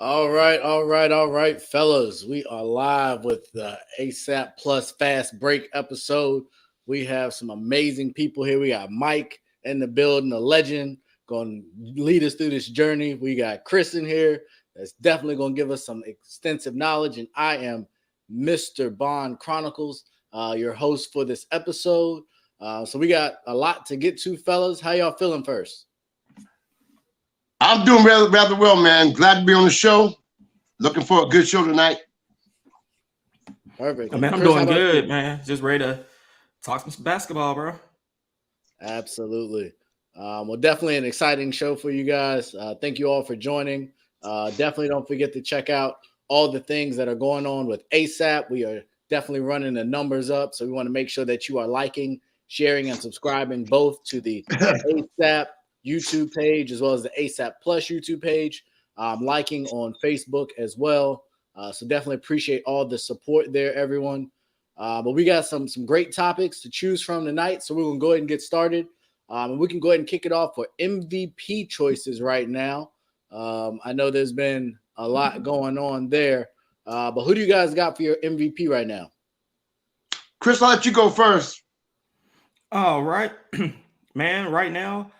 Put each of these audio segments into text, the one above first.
All right, fellas. We are live with the ASAP Plus Fast Break episode. We have some amazing people here. We got Mike in the building, a legend, going to lead us through this journey. We got Chris in here that's definitely going to give us some extensive knowledge. And I am Mr. Bond Chronicles, your host for this episode. So we got a lot to get to, fellas. How y'all feeling first? I'm doing rather well, man. Glad to be on the show. Looking for a good show tonight. Perfect. Man, I'm doing good, man. Just ready to talk some basketball, bro. Absolutely. Well, definitely an exciting show for you guys. Thank you all for joining. Definitely don't forget to check out all the things that are going on with ASAP. We are definitely running the numbers up, so we want to make sure that you are liking, sharing, and subscribing both to the ASAP YouTube page as well as the ASAP Plus YouTube page, liking on Facebook as well. So definitely appreciate all the support there, everyone. But we got some great topics to choose from tonight, so we're going to go ahead and get started. And we can go ahead and kick it off for MVP choices right now. I know there's been a lot going on there, but who do you guys got for your MVP right now? Chris, I'll let you go first. All right, man. Right now,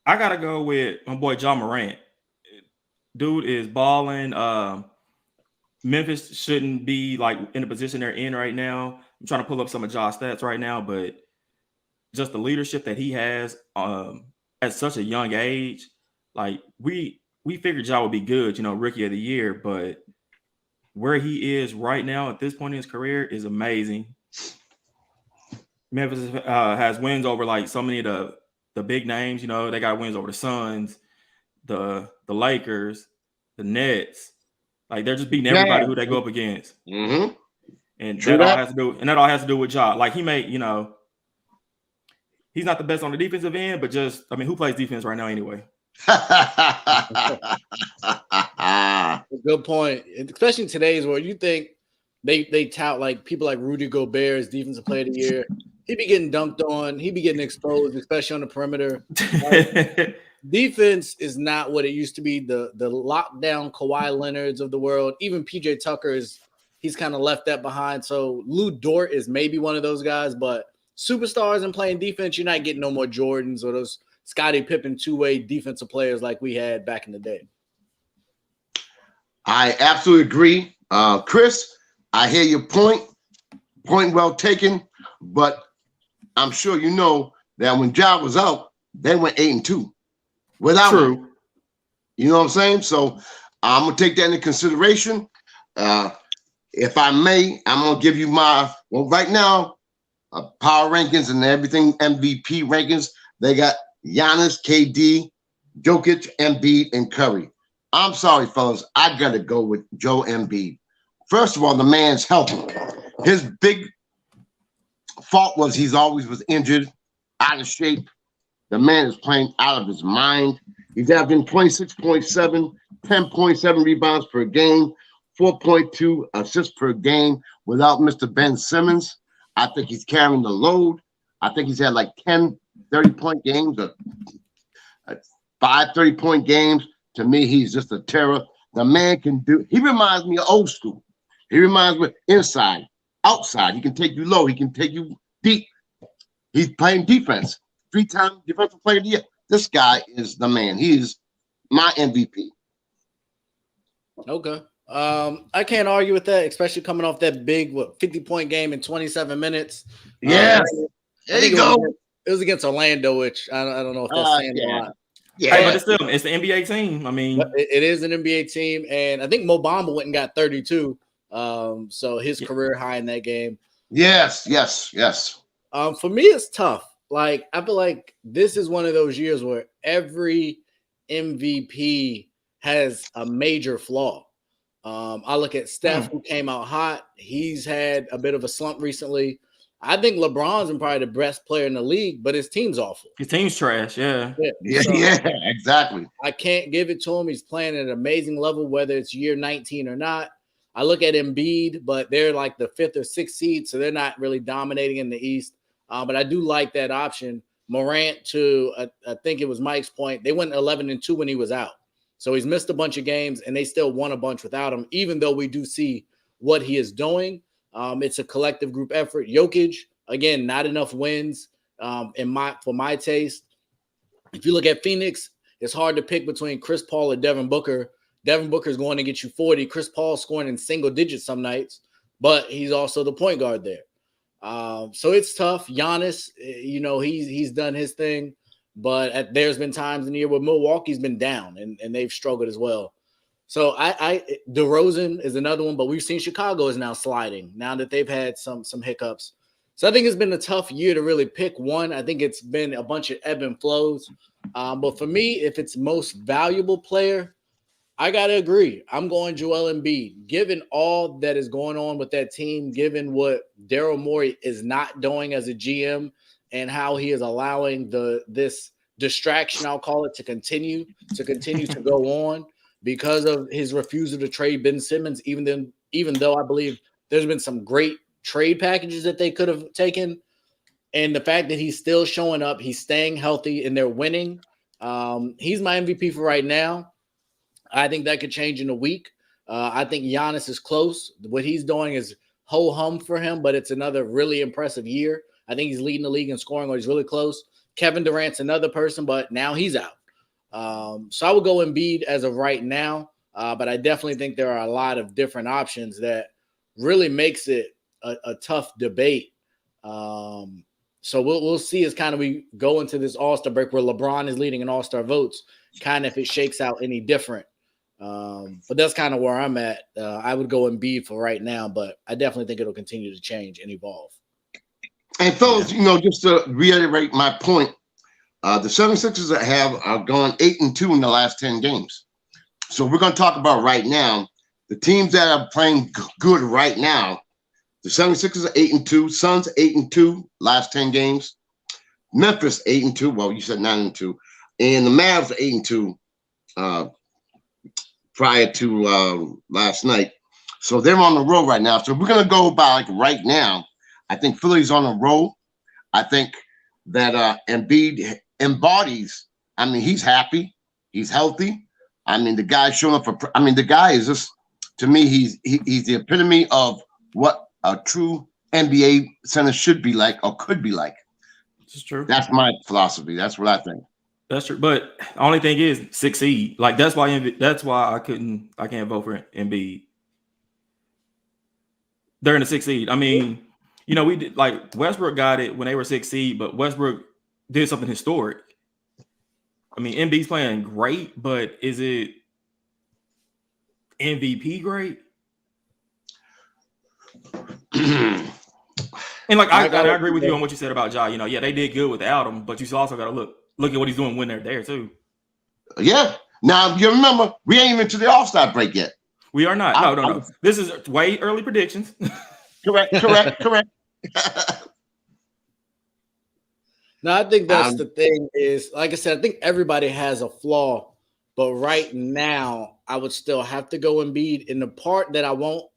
I gotta go with my boy Ja Morant. Dude is balling. Memphis shouldn't be like in the position they're in right now. I'm trying to pull up some of Ja's stats right now, but just the leadership that he has at such a young age, like we figured Ja would be good, rookie of the year, but where he is right now at this point in his career is amazing. Memphis has wins over like so many of the big names. They got wins over the Suns, the Lakers, the Nets. Like they're just beating everybody who they go up against. Mm-hmm. And that all has to do with Ja. Like he may, he's not the best on the defensive end, but who plays defense right now anyway? Good point. Especially in today's world, you think they tout like people like Rudy Gobert as defensive player of the year. He be getting dunked on. He be getting exposed, especially on the perimeter. Defense is not what it used to be. The lockdown Kawhi Leonards of the world. Even PJ Tucker he's kind of left that behind. So Lou Dort is maybe one of those guys, but superstars and playing defense, you're not getting no more Jordans or those Scottie Pippen two-way defensive players like we had back in the day. I absolutely agree. Chris, I hear your point. Point well taken, but I'm sure you know that when Ja was out, they went 8-2 without him. You know what I'm saying? So I'm gonna take that into consideration. If I may, I'm gonna give you right now power rankings and everything MVP rankings. They got Giannis, KD, Jokic, Embiid, and Curry. I'm sorry, fellas, I gotta go with Joe Embiid. First of all, the man's healthy. His big fault was he's always was injured, out of shape. The man is playing out of his mind. He's averaging 26.7, 10.7 rebounds per game, 4.2 assists per game without Mr. Ben Simmons. I think he's carrying the load. I think he's had like 10 30-point games or 5 30-point games. To me, he's just a terror. The man can do. He reminds me of old school. He reminds me inside, outside. He can take you low. He can take you deep. He's playing defense. 3-time defensive player of the year. This guy is the man. He's my MVP. Okay. I can't argue with that, especially coming off that big 50-point game in 27 minutes. Yeah. There you go. It was against Orlando, which I don't know if that's saying a lot. Yeah, hey, but it's the NBA team. I mean, it is an NBA team, and I think Mo Bamba went and got 32. So his career high in that game. Yes. For me, it's tough. Like I feel like this is one of those years where every MVP has a major flaw. I look at Steph, who came out hot. He's had a bit of a slump recently. I think LeBron's probably the best player in the league, but his team's awful. His team's trash, yeah. So, exactly. I can't give it to him. He's playing at an amazing level, whether it's year 19 or not. I look at Embiid, but they're like the 5th or 6th seed, so they're not really dominating in the East. But I do like that option. Morant, to I think it was Mike's point, they went 11-2 when he was out. So he's missed a bunch of games, and they still won a bunch without him, even though we do see what he is doing. It's a collective group effort. Jokic, again, not enough wins for my taste. If you look at Phoenix, it's hard to pick between Chris Paul and Devin Booker. Devin Booker is going to get you 40. Chris Paul scoring in single digits some nights, but he's also the point guard there. So it's tough. Giannis, he's done his thing, but there's been times in the year where Milwaukee's been down and they've struggled as well. So DeRozan is another one, but we've seen Chicago is now sliding now that they've had some hiccups. So I think it's been a tough year to really pick one. I think it's been a bunch of ebb and flows. But for me, if it's most valuable player, I got to agree. I'm going Joel Embiid. Given all that is going on with that team, given what Daryl Morey is not doing as a GM and how he is allowing this distraction, I'll call it, to continue to go on because of his refusal to trade Ben Simmons, even though I believe there's been some great trade packages that they could have taken. And the fact that he's still showing up, he's staying healthy, and they're winning. He's my MVP for right now. I think that could change in a week. I think Giannis is close. What he's doing is ho-hum for him, but it's another really impressive year. I think he's leading the league in scoring, or he's really close. Kevin Durant's another person, but now he's out. So I would go Embiid as of right now, but I definitely think there are a lot of different options that really makes it a tough debate. So we'll see as kind of we go into this All-Star break where LeBron is leading in All-Star votes, kind of if it shakes out any different. But that's kind of where I'm at. I would go Embiid for right now, but I definitely think it'll continue to change and evolve. And fellas, just to reiterate my point, the 76ers are gone 8-2 in the last 10 games. So we're going to talk about right now the teams that are playing good right now. The 76ers are 8-2, Suns 8-2 last 10 games, Memphis 8-2. Well, you said 9-2, and the Mavs 8-2 prior to last night. So they're on the roll right now. So we're going to go by right now. I think Philly's on a roll. I think that Embiid embodies. I mean, he's happy. He's healthy. I mean, the guy's showing up the guy is just, to me, he's the epitome of what a true NBA center should be like or could be like. This is true. That's my philosophy. That's what I think. That's true. But the only thing is 6 seed. Like that's why I can't vote for Embiid. They're in the 6 seed. I mean, we did like Westbrook got it when they were 6 seed, but Westbrook did something historic. I mean, Embiid's playing great, but is it MVP great? And like I agree with you on what you said about Ja. Yeah, they did good without him, but you also got to look at what he's doing when they're there too. Yeah. Now you remember we ain't even to the All-Star break yet. We are not. No. This is way early predictions. Correct. No, I think that's the thing is, like I said, I think everybody has a flaw, but right now I would still have to go Embiid. In the part that I won't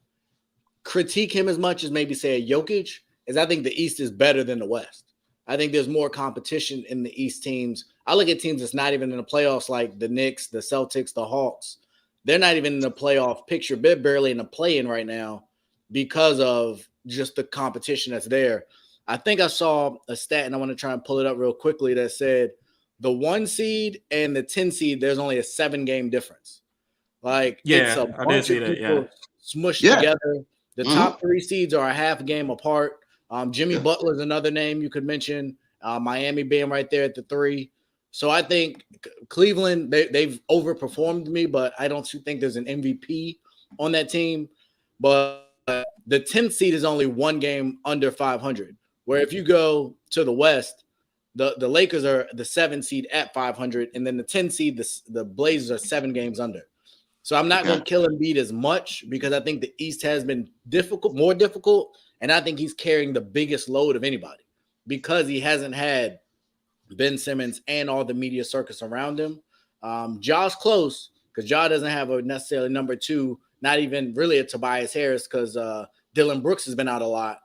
critique him as much as maybe say a Jokic is I think the East is better than the West. I think there's more competition in the East teams. I look at teams that's not even in the playoffs like the Knicks, the Celtics, the Hawks. They're not even in the playoff picture. They're barely in the play-in right now because of just the competition that's there. I think I saw a stat, and I want to try and pull it up real quickly, that said the 1 seed and the 10 seed, there's only a 7-game difference. Like, it's a bunch of people smushed together. The top 3 seeds are a half game apart. Jimmy Butler's another name you could mention. Miami being right there at the 3. So I think Cleveland, they've overperformed me, but I don't think there's an MVP on that team. But the 10th seed is only 1 game under 500. Where if you go to the West, the Lakers are the 7 seed at 500, and then the 10 seed, the Blazers are 7 games under. So I'm not going to kill Embiid as much because I think the East has been more difficult, and I think he's carrying the biggest load of anybody because he hasn't had Ben Simmons and all the media circus around him. Ja's close because Ja doesn't have a necessarily number 2, not even really a Tobias Harris because Dylan Brooks has been out a lot.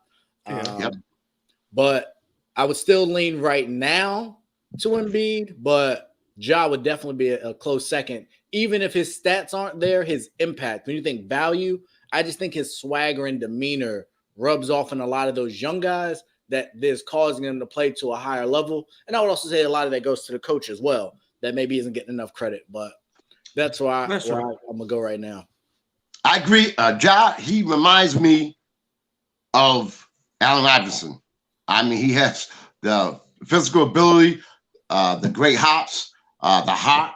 But I would still lean right now to Embiid, but Ja would definitely be a close second even if his stats aren't there, his impact, when you think value, I just think his swagger and demeanor rubs off on a lot of those young guys that is causing them to play to a higher level. And I would also say a lot of that goes to the coach as well, that maybe isn't getting enough credit. But that's why I'm going to go right now. I agree. Ja, he reminds me of Allen Iverson. I mean, he has the physical ability, the great hops, the heart.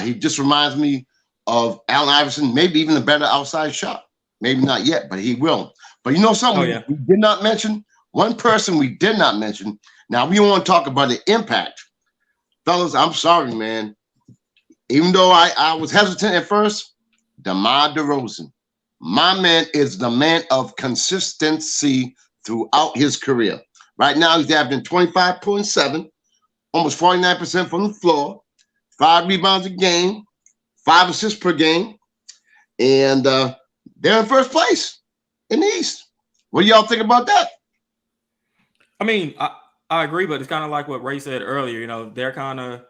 He just reminds me of Allen Iverson, maybe even a better outside shot. Maybe not yet, but he will. But you know something we did not mention? One person we did not mention. Now, we want to talk about the impact. Fellas, I'm sorry, man. Even though I was hesitant at first, Demar Derozan. My man is the man of consistency throughout his career. Right now, he's averaging 25.7, almost 49% from the floor, 5 rebounds a game, 5 assists per game, and they're in first place in the East. What do y'all think about that? I mean, I agree, but it's kind of like what Ray said earlier. You know, they're kind of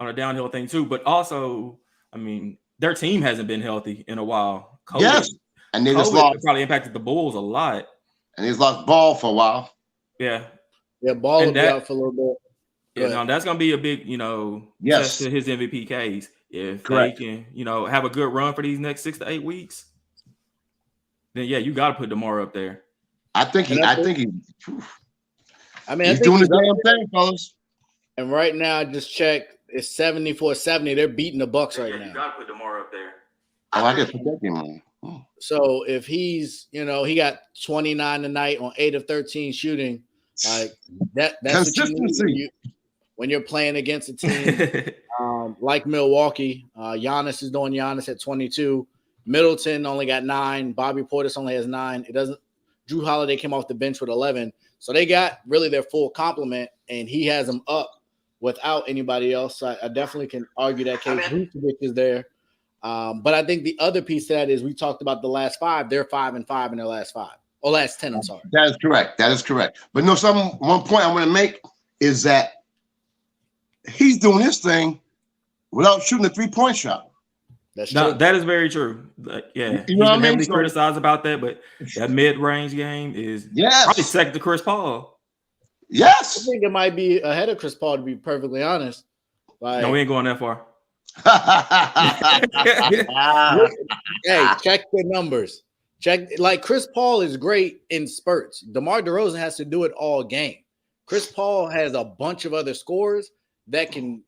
on a downhill thing too. But also, I mean, their team hasn't been healthy in a while. COVID, yes, and they just lost. Probably impacted the Bulls a lot. And he's lost Ball for a while. Yeah, Ball will be out for a little bit. Yeah, now that's gonna be a big, test to his MVP case. If they can, have a good run for these next 6 to 8 weeks, then yeah, you got to put DeMar up there. I think he's doing the damn thing, fellas. And right now, I just checked. It's 74-70. They're beating the Bucks right now. You got to put DeMar up there. Oh, I guess put that game on. So if he's, he got 29 tonight on 8 of 13 shooting, like that's consistency. What you need when you're playing against a team like Milwaukee. Giannis is doing Giannis at 22. Middleton only got 9. Bobby Portis only has 9. Drew Holiday came off the bench with 11. So they got really their full complement, and he has them up without anybody else. So I definitely can argue that case. Vucevic is there. But I think the other piece to that is we talked about the last 5. They're 5-5 in their last 5. Or last 10, I'm sorry. That is correct. But one point I want to make is that he's doing this thing without shooting a 3-point shot. That's true. That is very true. Yeah, you know what I mean? He's criticized about that, but that mid-range game is probably second to Chris Paul. Yes, I think it might be ahead of Chris Paul, to be perfectly honest. No, we ain't going that far. Hey, check the numbers. Like Chris Paul is great in spurts. DeMar DeRozan has to do it all game. Chris Paul has a bunch of other scorers that can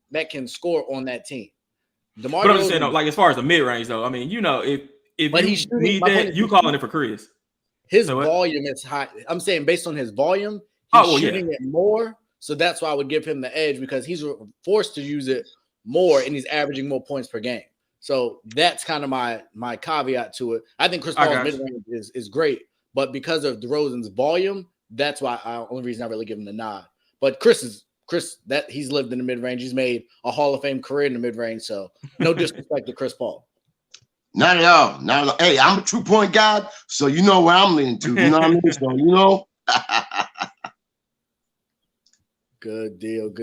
score on that team. DeMar but I'm just saying, like as far as the mid range, though, I mean, if you need that, you calling it for Chris. His volume is high. I'm saying based on his volume, he's shooting it more. So that's why I would give him the edge because he's forced to use it more and he's averaging more points per game. So that's kind of my caveat to it. I think Chris Paul's mid-range is great, but because of DeRozan's volume, that's why only reason I really give him the nod. But Chris that he's lived in the mid-range. He's made a Hall of Fame career in the mid-range. So no disrespect to Chris Paul. Not at all. Hey, I'm a 2-point guy, so you know where I'm leaning to. You know what I mean? So Good deal.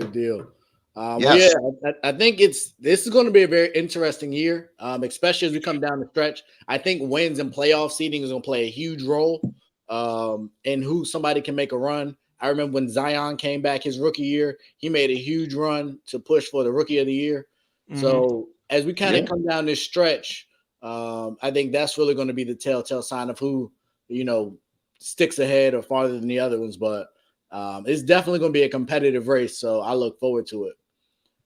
Yes. Yeah, I think this is going to be a very interesting year, especially as we come down the stretch. I think wins and playoff seeding is going to play a huge role in who somebody can make a run. I remember when Zion came back his rookie year, he made a huge run to push for the rookie of the year. Mm-hmm. So as we kind of come down this stretch, I think that's really going to be the telltale sign of who, sticks ahead or farther than the other ones. But it's definitely going to be a competitive race. So I look forward to it.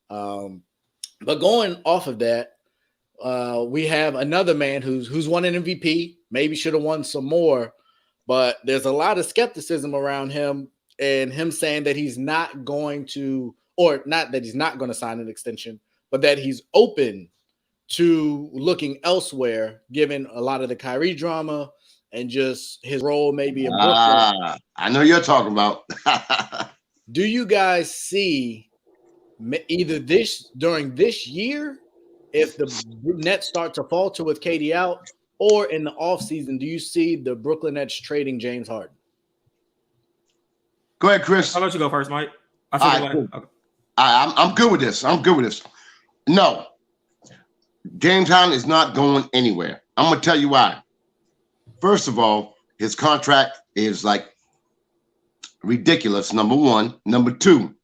But going off of that, we have another man who's won an MVP, maybe should have won some more, but there's a lot of skepticism around him and him saying that he's not going to, or not that he's not going to sign an extension, but that he's open to looking elsewhere, given a lot of the Kyrie drama and just his role maybe in Brooklyn. I know you're talking about. Do you guys see either during this year, if the Nets start to falter with KD out, or in the offseason, do you see the Brooklyn Nets trading James Harden? Go ahead, Chris. I'll let you go first, Mike. I'm good with this. No. James Harden is not going anywhere. I'm going to tell you why. First of all, his contract is like ridiculous, number one. Number two,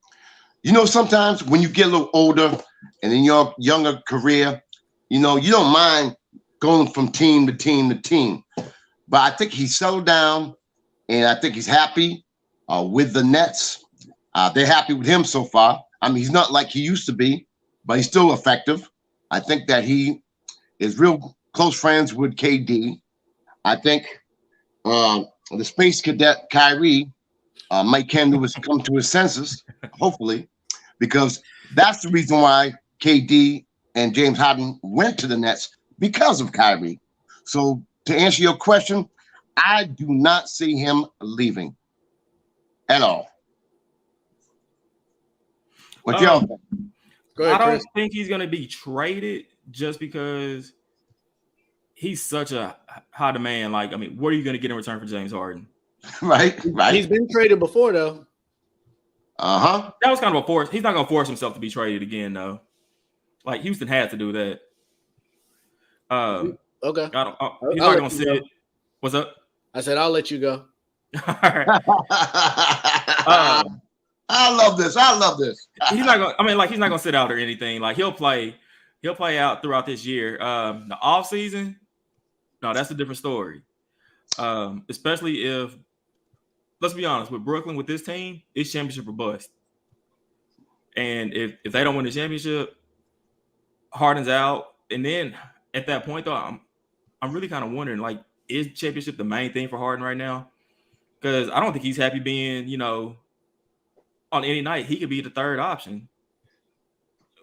sometimes when you get a little older and in your younger career, you don't mind going from team to team to team. But I think he's settled down, and I think he's happy with the Nets. They're happy with him so far. I mean, he's not like he used to be, but he's still effective. I think that he is real close friends with KD. I think the space cadet Kyrie might come to his senses, hopefully, because that's the reason why KD and James Harden went to the Nets, because of Kyrie. So to answer your question, I do not see him leaving at all. What y'all think? Go ahead, I don't Chris. think he's going to be traded just because he's such a high demand. Like, I mean, what are you going to get in return for James Harden? Right. He's been traded before, though. Uh-huh. That was kind of a force. He's not going to force himself to be traded again, though. Like, Houston had to do that. Okay. He's not I'll going to let you sit. go. What's up? I said, I'll let you go. All right. I love this. He's not going. I mean, like, he's not going to sit out or anything. Like, he'll play out throughout this year. The off season, no, that's a different story. Especially if, let's be honest, with Brooklyn, with this team, it's championship or bust. And if they don't win the championship, Harden's out. And then at that point, though, I'm really kind of wondering, like, is championship the main thing for Harden right now? Because I don't think he's happy being, on any night, he could be the third option.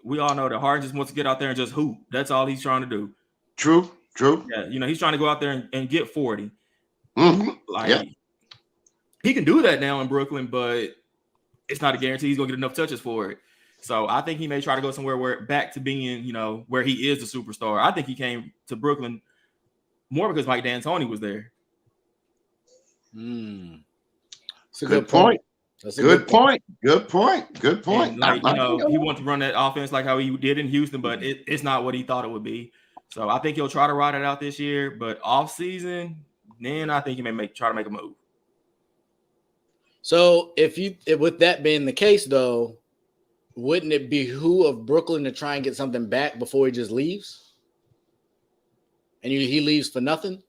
We all know that Harden just wants to get out there and just hoop. That's all he's trying to do. True. Yeah, he's trying to go out there and get 40. Mm-hmm. Like, yeah. He can do that now in Brooklyn, but it's not a guarantee he's going to get enough touches for it. So I think he may try to go somewhere back to being, where he is the superstar. I think he came to Brooklyn more because Mike D'Antoni was there. That's a good point. That's a good point. Good point. And he wanted to run that offense like how he did in Houston, but it's not what he thought it would be. So I think he'll try to ride it out this year, but off season, then I think he may try to make a move. So with that being the case, though, wouldn't it behoove Brooklyn to try and get something back before he just leaves? And he leaves for nothing?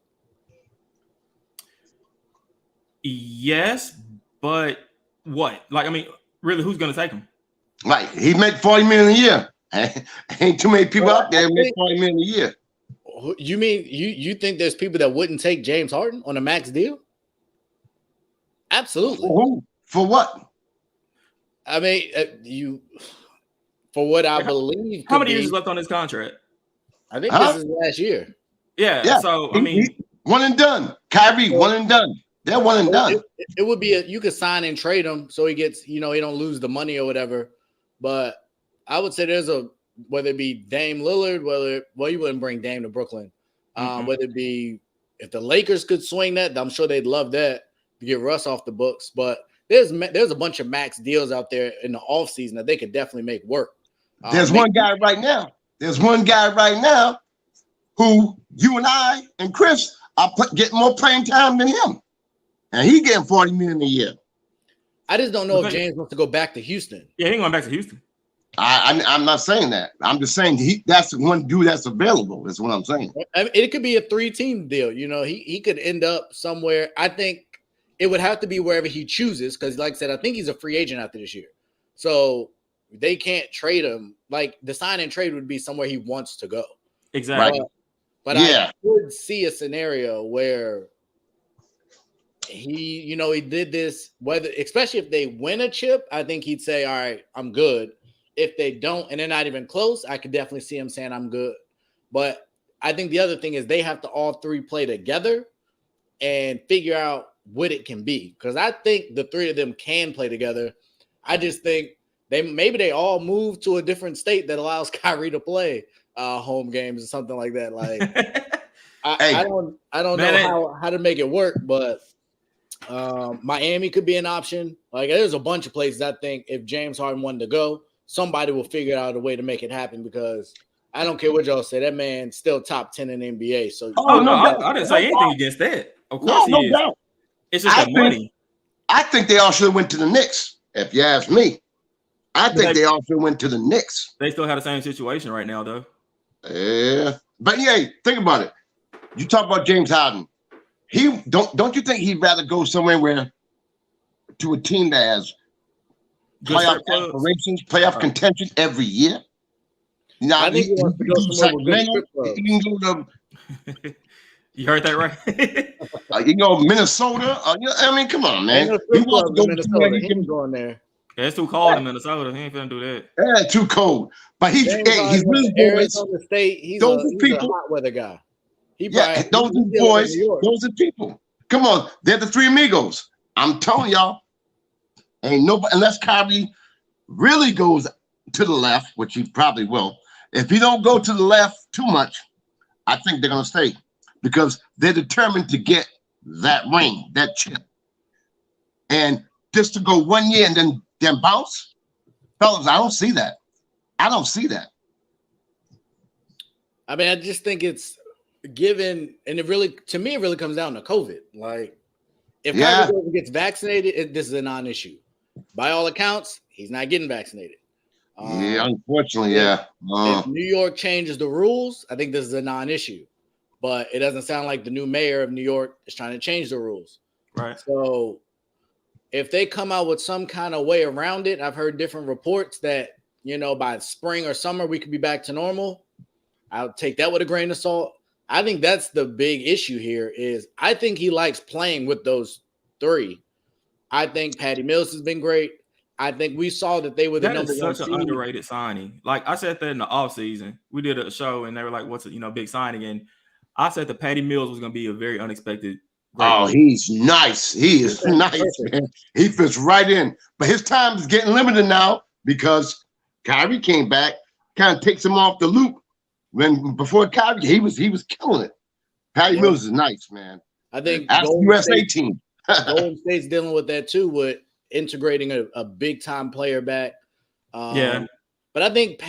Yes, but what? Like, I mean, really, who's going to take him? Right. He make $40 million a year. Ain't too many people out there make $40 million a year. You mean you think there's people that wouldn't take James Harden on a max deal? Absolutely. For what? I mean, for what I believe. How many years is left on his contract? I think this is last year. Yeah. So I mean, one and done. Kyrie, one and done. They're one and done. It would be you could sign and trade him so he gets, he don't lose the money or whatever. But I would say there's whether it be Dame Lillard, you wouldn't bring Dame to Brooklyn. Whether it be if the Lakers could swing that, I'm sure they'd love that to get Russ off the books. But there's a bunch of max deals out there in the offseason that they could definitely make work. There's one guy right now. Who you and I and Chris are getting more playing time than him. And he getting $40 million a year. I just don't know if James wants to go back to Houston. Yeah, he ain't going back to Houston. I'm not saying that. I'm just saying that's the one dude that's available. That's what I'm saying. I mean, it could be a 3-team deal. He could end up somewhere. I think it would have to be wherever he chooses because, like I said, I think he's a free agent after this year. So they can't trade him. Like the sign and trade would be somewhere he wants to go. Exactly. But I would see a scenario where he did this, especially if they win a chip, I think he'd say, all right, I'm good. If they don't, and they're not even close, I could definitely see him saying I'm good. But I think the other thing is they have to all three play together and figure out what it can be. Because I think the three of them can play together. I just think they all move to a different state that allows Kyrie to play home games or something like that. Like I don't know how to make it work, but Miami could be an option. Like there's a bunch of places I think if James Harden wanted to go, somebody will figure out a way to make it happen because I don't care what y'all say. That man's still top 10 in the NBA. So Oh no, no doubt. I didn't say anything against that. Of course No, he no is. doubt. It's just I the think- money. I think they all should have went to the Knicks, if you ask me. I think But they all should have went to the Knicks. They still have the same situation right now, though. Yeah. But yeah, think about it. You talk about James Harden. Don't you think he'd rather go somewhere where to a team that has Good playoff strip clubs. aspirations, playoff contention every year? You know, I think he wants to go somewhere with good strip clubs. You can go to You heard that right? you know, Minnesota. I mean, come on, man. Ain't no He strip wants to clubs go in somewhere Minnesota. he He can. ain't going there. Yeah, it's too cold in Minnesota. He ain't finna do that. Yeah, too cold. But he's James Harden with his went to boys. Arizona State. He's Those are a people. hot weather guy. He Yeah, probably those are he's still in boys. New York. Those are people. Come on, they're the three amigos. I'm telling y'all, ain't nobody unless Kyrie really goes to the left, which he probably will. If he don't go to the left too much, I think they're gonna stay because they're determined to get that ring, that chip. And just to go 1 year and then bounce, fellas, I don't see that. I don't see that. I mean, I just think it's given, and it really, to me, it really comes down to COVID. Like, if Yeah. Kyrie gets vaccinated, this is a non-issue. By all accounts, he's not getting vaccinated. Yeah, unfortunately, if- yeah. If New York changes the rules, I think this is a non-issue. But it doesn't sound like the new mayor of New York is trying to change the rules. Right. So if they come out with some kind of way around it, I've heard different reports that, you know, by spring or summer, we could be back to normal. I'll take that with a grain of salt. I think that's the big issue here is I think he likes playing with those three. I think Patty Mills has been great. I think we saw that they were the That number is one such an seed. underrated signing. Like I said that in the offseason. We did a show and they were like, what's a big signing? And I said that Patty Mills was gonna be a very unexpected great move. He's nice. He is nice, man. He fits right in. But his time is getting limited now because Kyrie came back, kind of takes him off the loop. When before Kyrie, he was killing it. Patty Mills is nice, man. I think That's the USA team. Golden State's dealing with that too, with integrating a big time player back. Yeah. But I think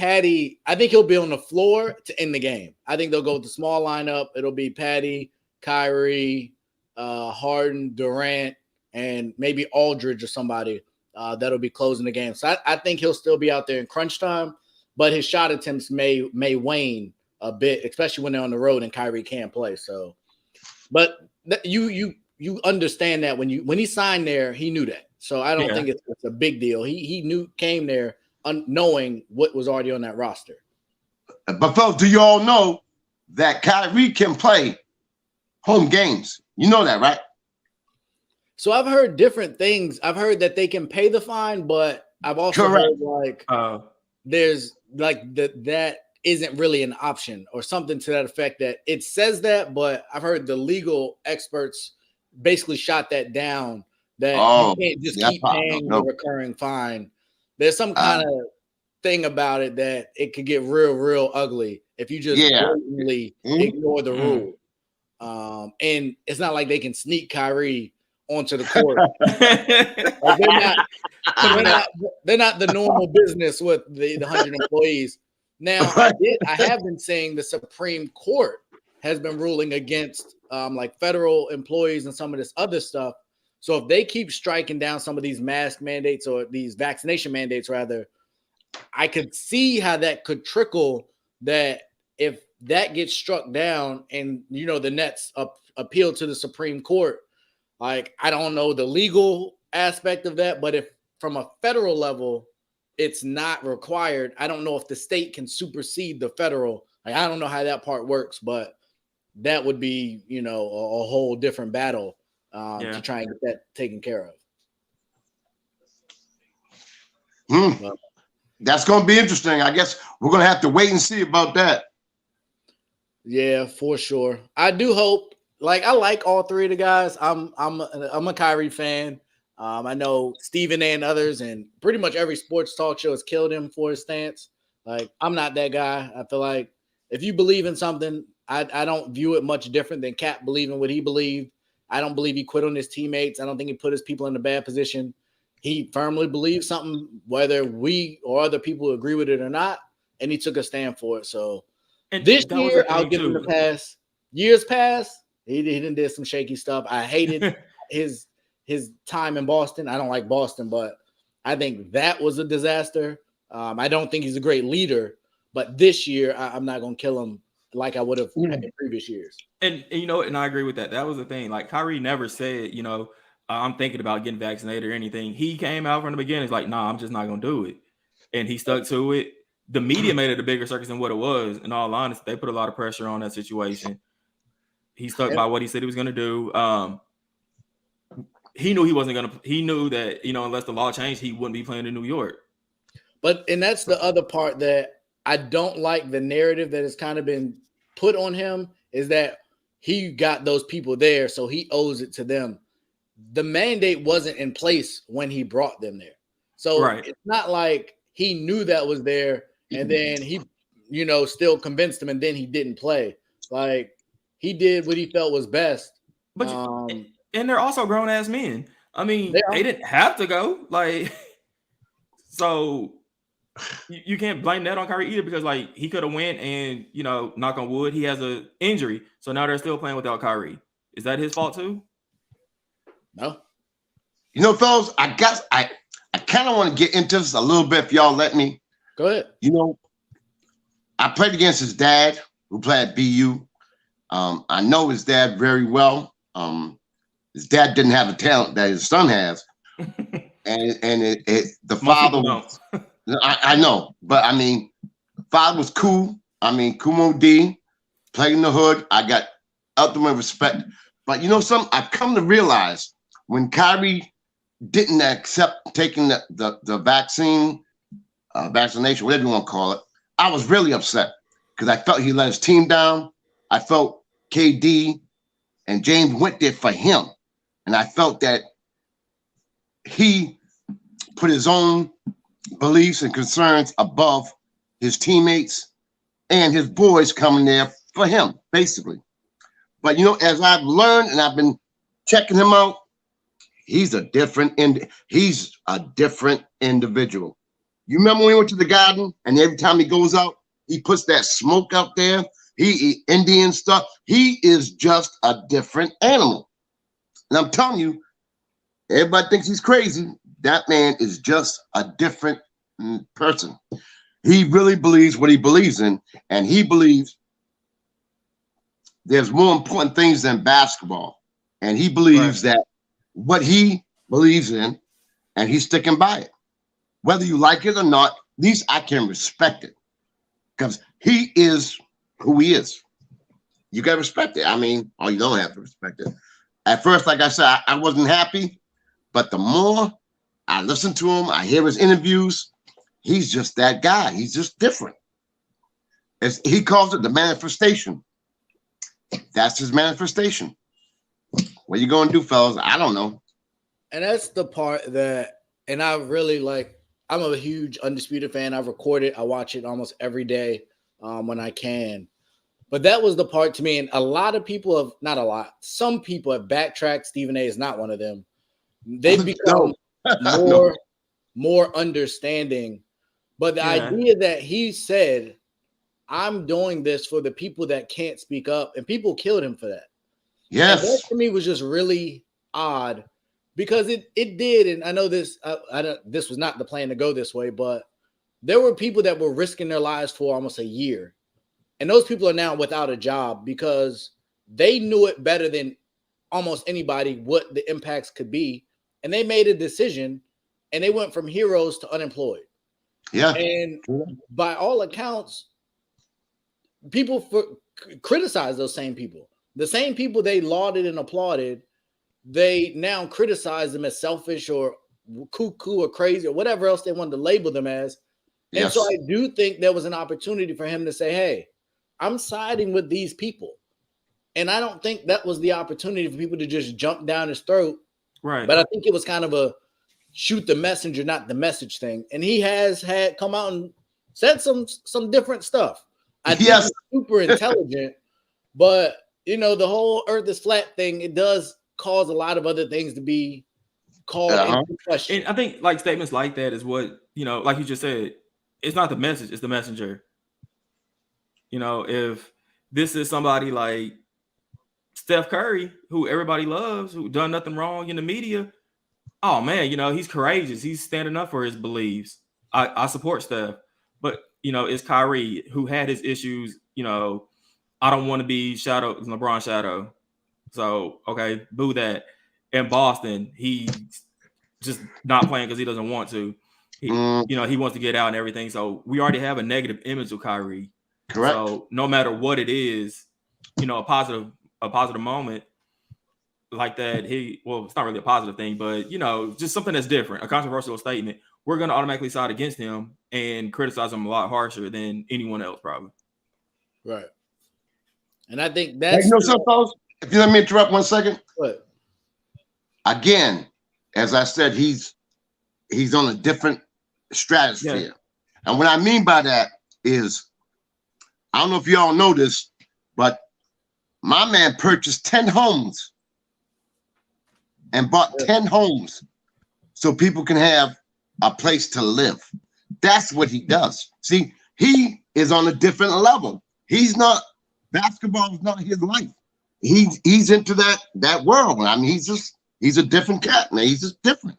he'll be on the floor to end the game. I think they'll go with the small lineup. It'll be Patty, Kyrie, Harden, Durant, and maybe Aldridge or somebody that'll be closing the game. So I think he'll still be out there in crunch time, but his shot attempts may wane a bit, especially when they're on the road and Kyrie can't play. So, but you understand that when he signed there, he knew that. So I don't think it's a big deal. He came there knowing what was already on that roster. But folks, do you all know that Kyrie can play home games? You know that, right? So I've heard different things. I've heard that they can pay the fine, but I've also heard like there's like that isn't really an option or something to that effect. That it says that, but I've heard the legal experts basically shot that down. That you can't just keep paying the recurring fine. There's some kind of thing about it that it could get real ugly if you just blatantly ignore the rule. And it's not like they can sneak Kyrie onto the court. Like they're not the normal business with the 100 employees. Now, I have been saying the Supreme Court has been ruling against like federal employees and some of this other stuff. So if they keep striking down some of these mask mandates or these vaccination mandates, rather, I could see how that could trickle that if that gets struck down and, you know, the Nets appeal to the Supreme Court, like, I don't know the legal aspect of that, but if from a federal level, it's not required. I don't know if the state can supersede the federal. Like, I don't know how that part works, but that would be, you know, a whole different battle to try and get that taken care of. That's going to be interesting. I guess we're going to have to wait and see about that. Yeah, for sure. I do hope. Like, I like all three of the guys. I'm a Kyrie fan. I know Stephen A. and others, and pretty much every sports talk show has killed him for his stance. Like, I'm not that guy. I feel like if you believe in something, I don't view it much different than Cat believing what he believed. I don't believe he quit on his teammates. I don't think he put his people in a bad position. He firmly believes something, whether we or other people agree with it or not, and he took a stand for it. So And This that was the year, I'll thing give him the too. pass. Years past, he done did some shaky stuff. I hated his time in Boston. I don't like Boston, but I think that was a disaster. I don't think he's a great leader, but this year I'm not going to kill him like I would have in previous years. And you know, and I agree with that. That was the thing. Like Kyrie never said, you know, I'm thinking about getting vaccinated or anything. He came out from the beginning. It's like, nah, I'm just not gonna do it, and he stuck to it. The media made it a bigger circus than what it was. In all honesty, they put a lot of pressure on that situation. He stuck by what he said he was gonna do. He knew he wasn't gonna. He knew that, you know, unless the law changed, he wouldn't be playing in New York. And that's the other part that I don't like. The narrative that has kind of been put on him is that he got those people there, so he owes it to them. The mandate wasn't in place when he brought them there. So It's not like he knew that was there and then he, you know, still convinced him and then he didn't play. Like, he did what he felt was best. But and they're also grown ass men. I mean, they didn't have to go. Like, so you can't blame that on Kyrie either, because like he could have went and, you know, knock on wood, he has an injury, so now they're still playing without Kyrie. Is that his fault too? No. You know, fellas, I kind of want to get into this a little bit if y'all let me. Go ahead. You know, I played against his dad, who played at BU. I know his dad very well. His dad didn't have the talent that his son has, and the father. I know, but I mean, father was cool. I mean, Kumo D, played in the hood. I got ultimate respect. But you know something? I've come to realize when Kyrie didn't accept taking the vaccine, vaccination, whatever you want to call it, I was really upset because I felt he let his team down. I felt KD and James went there for him. And I felt that he put his own beliefs and concerns above his teammates and his boys coming there for him, basically. But, you know, as I've learned and I've been checking him out, he's a different individual. You remember when he went to the Garden and every time he goes out, he puts that smoke out there, he eat Indian stuff. He is just a different animal. And I'm telling you, everybody thinks he's crazy. That man is just a different person. He really believes what he believes in, and he believes there's more important things than basketball. And he believes that what he believes in, and he's sticking by it. Whether you like it or not, at least I can respect it because he is who he is. You got to respect it. I mean, or you don't have to respect it. At first, like I said, I wasn't happy, but the more I listen to him, I hear his interviews, he's just that guy. He's just different. He calls it the manifestation. That's his manifestation. What you going to do, fellas? I don't know. And that's the part that, and I really like, I'm a huge Undisputed fan. I record it. I watch it almost every day when I can. But that was the part to me. And a lot of people have, not a lot, some people have backtracked. Stephen A is not one of them. They've become more understanding. But the idea that he said, I'm doing this for the people that can't speak up, and people killed him for that. Yes. And that to me was just really odd because it did. And I know this, this was not the plan to go this way, but there were people that were risking their lives for almost a year. And those people are now without a job because they knew it better than almost anybody what the impacts could be. And they made a decision and they went from heroes to unemployed. Yeah. And by all accounts, people criticize those same people. The same people they lauded and applauded, they now criticize them as selfish or cuckoo or crazy or whatever else they wanted to label them as. And so I do think there was an opportunity for him to say, hey, I'm siding with these people. And I don't think that was the opportunity for people to just jump down his throat. Right. But I think it was kind of a shoot the messenger, not the message thing. And he has had come out and said some different stuff. I think he's super intelligent, but you know, the whole earth is flat thing, it does cause a lot of other things to be called into question. And I think like statements like that is what, you know, like you just said, it's not the message, it's the messenger. You know, if this is somebody like Steph Curry, who everybody loves, who done nothing wrong in the media, oh man, you know, he's courageous. He's standing up for his beliefs. I support Steph. But, you know, it's Kyrie who had his issues. You know, I don't want to be LeBron shadow. So, okay, boo that. In Boston, he's just not playing because he doesn't want to. He wants to get out and everything. So we already have a negative image of Kyrie. Correct. So no matter what it is, you know, a positive moment like that, it's not really a positive thing, but, you know, just something that's different, a controversial statement, we're going to automatically side against him and criticize him a lot harsher than anyone else, probably. Right. And I think that's... You know something, folks? If you let me interrupt 1 second. What? Again, as I said, he's on a different stratosphere. Yeah. And what I mean by that is, I don't know if y'all know this, but my man purchased 10 homes and bought 10 homes so people can have a place to live. That's what he does. See, he is on a different level. Basketball is not his life. He's into that world. I mean, he's a different cat, man. He's just different.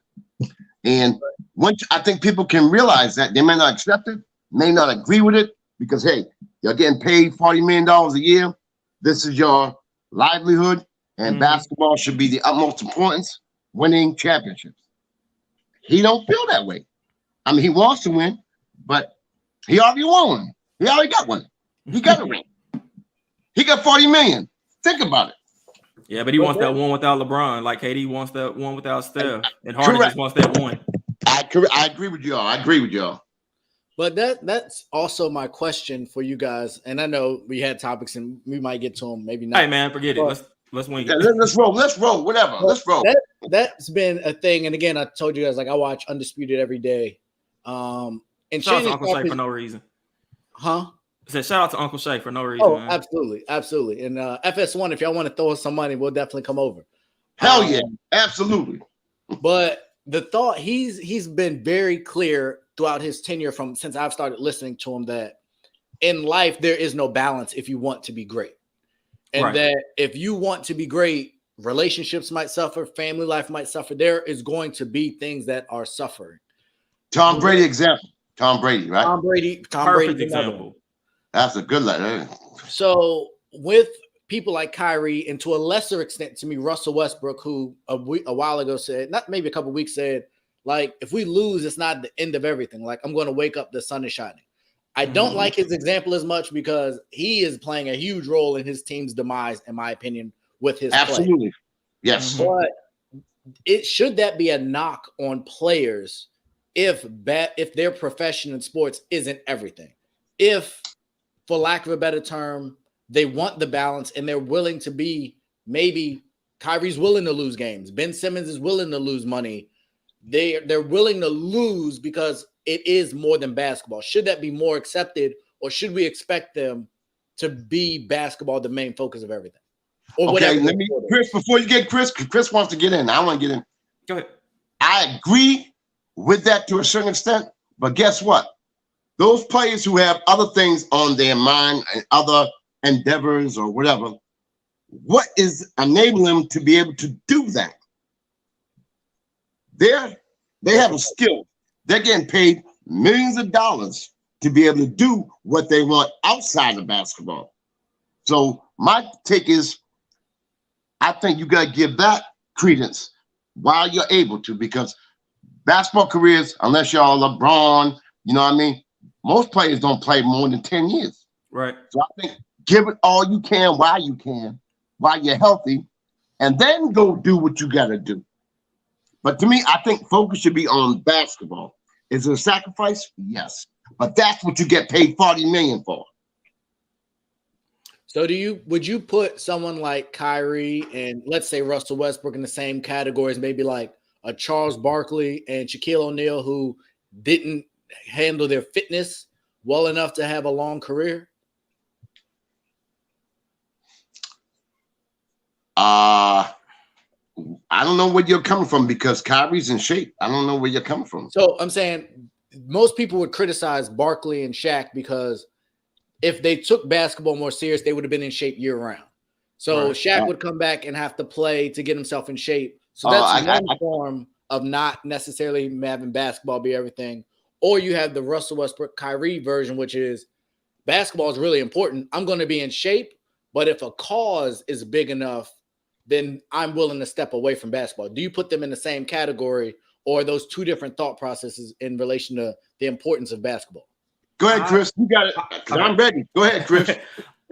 And once I think people can realize that, they may not accept it, may not agree with it, because hey, you're getting paid $40 million a year. This is your livelihood, and basketball should be the utmost importance, winning championships. He don't feel that way. I mean, he wants to win, but he already won. He already got one. He got a ring. He got $40 million. Think about it. Yeah, but he wants that one without LeBron, like KD wants that one without Steph, and Harden just wants that one. I agree with y'all. But that's also my question for you guys. And I know we had topics and we might get to them, maybe not. Hey man, forget it. Let's wing it. Let's roll. Whatever. Let's roll. That's been a thing. And again, I told you guys, like, I watch Undisputed every day. And shout out to Uncle Shay for no reason. Huh? I said shout out to Uncle Shay for no reason. Oh, man. Absolutely. And FS1, if y'all want to throw us some money, we'll definitely come over. Hell yeah, absolutely. But the thought, he's been very clear throughout his tenure since I've started listening to him, that in life there is no balance if you want to be great. And that if you want to be great, relationships might suffer, family life might suffer. There is going to be things that are suffering. Tom Brady example. Tom Brady, right? Tom Brady example. That's a good letter. So with people like Kyrie, and to a lesser extent to me, Russell Westbrook, who a while ago said, not maybe a couple of weeks said, like, if we lose, it's not the end of everything. Like, I'm going to wake up, the sun is shining. I don't like his example as much because he is playing a huge role in his team's demise, in my opinion, with his absolutely play. Yes. But should that be a knock on players if their profession in sports isn't everything? If, for lack of a better term, they want the balance and they're willing to be, maybe Kyrie's willing to lose games, Ben Simmons is willing to lose money. They're willing to lose because it is more than basketball. Should that be more accepted, or should we expect them to be basketball the main focus of everything? Or okay, Chris, before you get Chris wants to get in. I want to get in. Go ahead. I agree with that to a certain extent, but guess what? Those players who have other things on their mind and other endeavors or whatever, what is enabling them to be able to do that? They have a skill. They're getting paid millions of dollars to be able to do what they want outside of basketball. So my take is, I think you got to give that credence while you're able to, because basketball careers, unless you're LeBron, you know what I mean? Most players don't play more than 10 years. Right. So I think give it all you can while you're healthy, and then go do what you got to do. But to me, I think focus should be on basketball. Is it a sacrifice? Yes. But that's what you get paid $40 million for. So would you put someone like Kyrie and let's say Russell Westbrook in the same categories, maybe like a Charles Barkley and Shaquille O'Neal, who didn't handle their fitness well enough to have a long career? I don't know where you're coming from, because Kyrie's in shape. I don't know where you're coming from. So I'm saying most people would criticize Barkley and Shaq because if they took basketball more serious, they would have been in shape year round. So Right. Shaq would come back and have to play to get himself in shape. So that's one form of not necessarily having basketball be everything. Or you have the Russell Westbrook Kyrie version, which is basketball is really important. I'm going to be in shape, but if a cause is big enough, then I'm willing to step away from basketball. Do you put them in the same category, or are those two different thought processes in relation to the importance of basketball? Go ahead, Chris. You got it. I'm ready. Go ahead, Chris.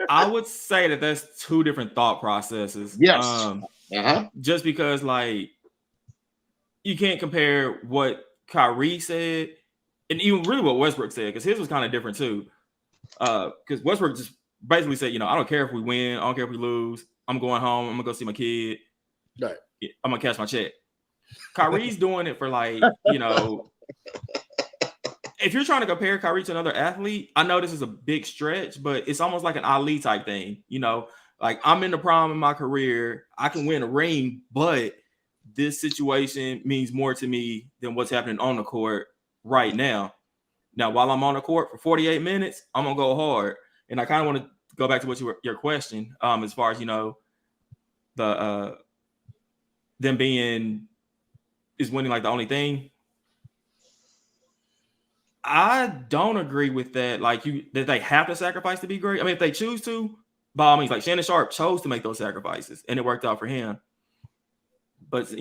I would say that that's two different thought processes. Yes. Just because, like, you can't compare what Kyrie said and even really what Westbrook said, because his was kind of different too. Because Westbrook just basically said, I don't care if we win, I don't care if we lose. I'm going home. I'm gonna go see my kid. Right. I'm gonna cash my check. Kyrie's doing it for, like, if you're trying to compare Kyrie to another athlete, I know this is a big stretch, but it's almost like an Ali type thing. Like, I'm in the prime of my career. I can win a ring, but this situation means more to me than what's happening on the court right now. Now, while I'm on the court for 48 minutes, I'm gonna go hard. And I kind of want to go back to your question, as far as the them being is winning like the only thing. I don't agree with that. Like, that they have to sacrifice to be great. I mean, if they choose to, by all means, like Shannon Sharp chose to make those sacrifices, and it worked out for him. But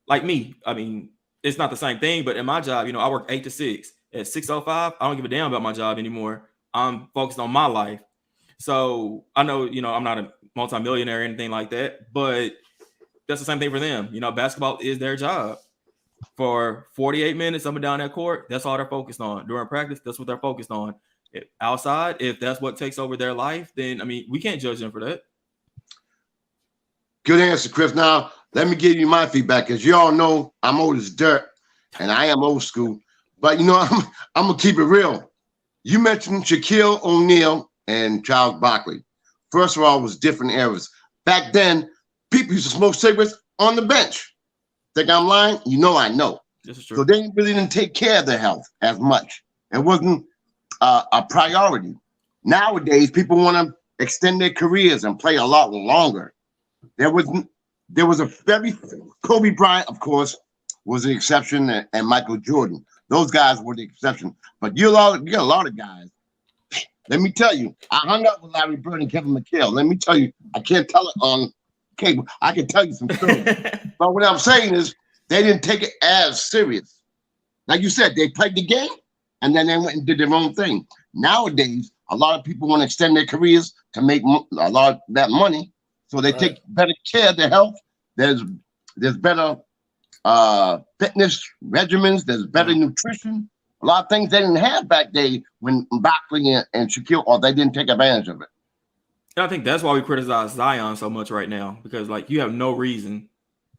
like me, I mean, it's not the same thing. But in my job, I work 8 to 6. At 6:05, I don't give a damn about my job anymore. I'm focused on my life. So I know, I'm not a multimillionaire or anything like that, but that's the same thing for them. Basketball is their job. For 48 minutes up and down that court, that's all they're focused on. During practice, that's what they're focused on. Outside, if that's what takes over their life, then, I mean, we can't judge them for that. Good answer, Chris. Now, let me give you my feedback. As you all know, I'm old as dirt, and I am old school. But, I'm going to keep it real. You mentioned Shaquille O'Neal and Charles Barkley. First of all, it was different eras. Back then, people used to smoke cigarettes on the bench. Think I'm lying? I know. This is true. So they really didn't take care of their health as much. It wasn't a priority. Nowadays, people want to extend their careers and play a lot longer. There was a very Kobe Bryant, of course, was the exception, and Michael Jordan. Those guys were the exception. But you get a lot of guys. Let me tell you, I hung up with Larry Bird and Kevin McHale. Let me tell you, I can't tell it on cable. I can tell you some stories. But what I'm saying is, they didn't take it as serious. Like you said, they played the game, and then they went and did their own thing. Nowadays, a lot of people want to extend their careers to make a lot of that money, so they take better care of their health. There's better fitness regimens. There's better nutrition. A lot of things they didn't have back then when Barkley and Shaquille, or they didn't take advantage of it. And I think that's why we criticize Zion so much right now, because, like, you have no reason.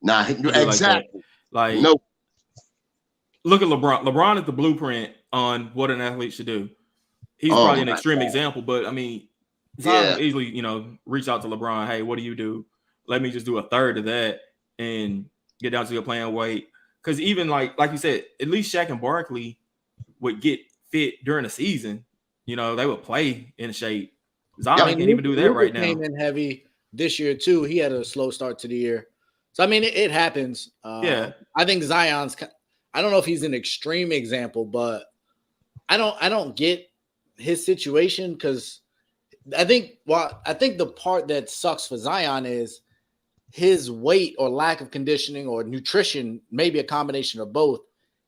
Nah, exactly. Like, no. Look at LeBron. LeBron is the blueprint on what an athlete should do. He's probably an extreme example, but I mean, Zion easily, reach out to LeBron. Hey, what do you do? Let me just do a third of that and get down to your playing weight. Because even like you said, at least Shaq and Barkley would get fit during the season. They would play in shape. Zion can't even do that right now. Came in heavy this year too. He had a slow start to the year. So, I mean, it happens. I think Zion's – I don't know if he's an extreme example, but I don't get his situation, because I think the part that sucks for Zion is his weight or lack of conditioning or nutrition, maybe a combination of both.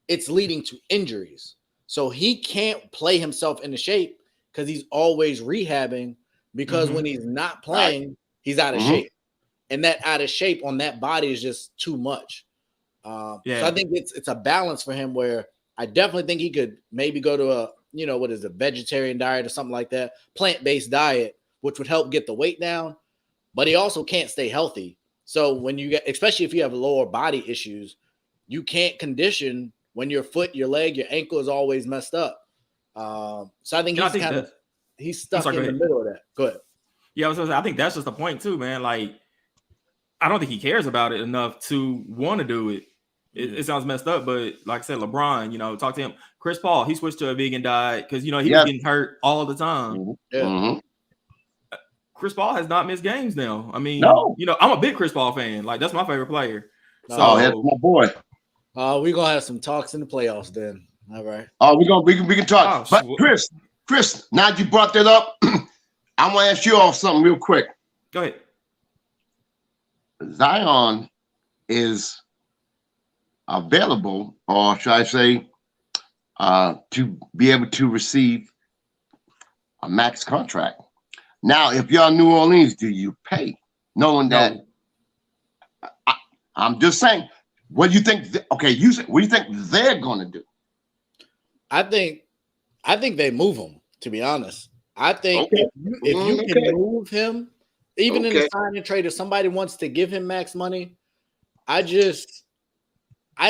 It's leading to injuries. So he can't play himself into shape because he's always rehabbing, because when he's not playing, he's out of shape. And that out of shape on that body is just too much. So I think it's a balance for him, where I definitely think he could maybe go to a vegetarian diet or something like that, plant-based diet, which would help get the weight down. But he also can't stay healthy. So when especially if you have lower body issues, you can't condition when your foot, your leg, your ankle is always messed up. So I think he's stuck in the middle of that. Go ahead. Yeah, I think that's just the point too, man. Like, I don't think he cares about it enough to want to do it. It sounds messed up, but like I said, LeBron, talk to him. Chris Paul, he switched to a vegan diet because he was getting hurt all the time. Mm-hmm. Yeah. Mm-hmm. Chris Paul has not missed games now. I mean, No. I'm a big Chris Paul fan. Like, that's my favorite player. So that's my boy. We're gonna have some talks in the playoffs then. All right. Oh, we can talk. But Chris, now that you brought that up, I want to ask you all something real quick. Go ahead. Zion is available, or should I say, to be able to receive a max contract. Now, if you're New Orleans, do you pay? Knowing that, I'm just saying, what do you think? What do you think they're going to do? I think they move him, to be honest. I think if you can move him, even in the sign and trade, if somebody wants to give him max money, I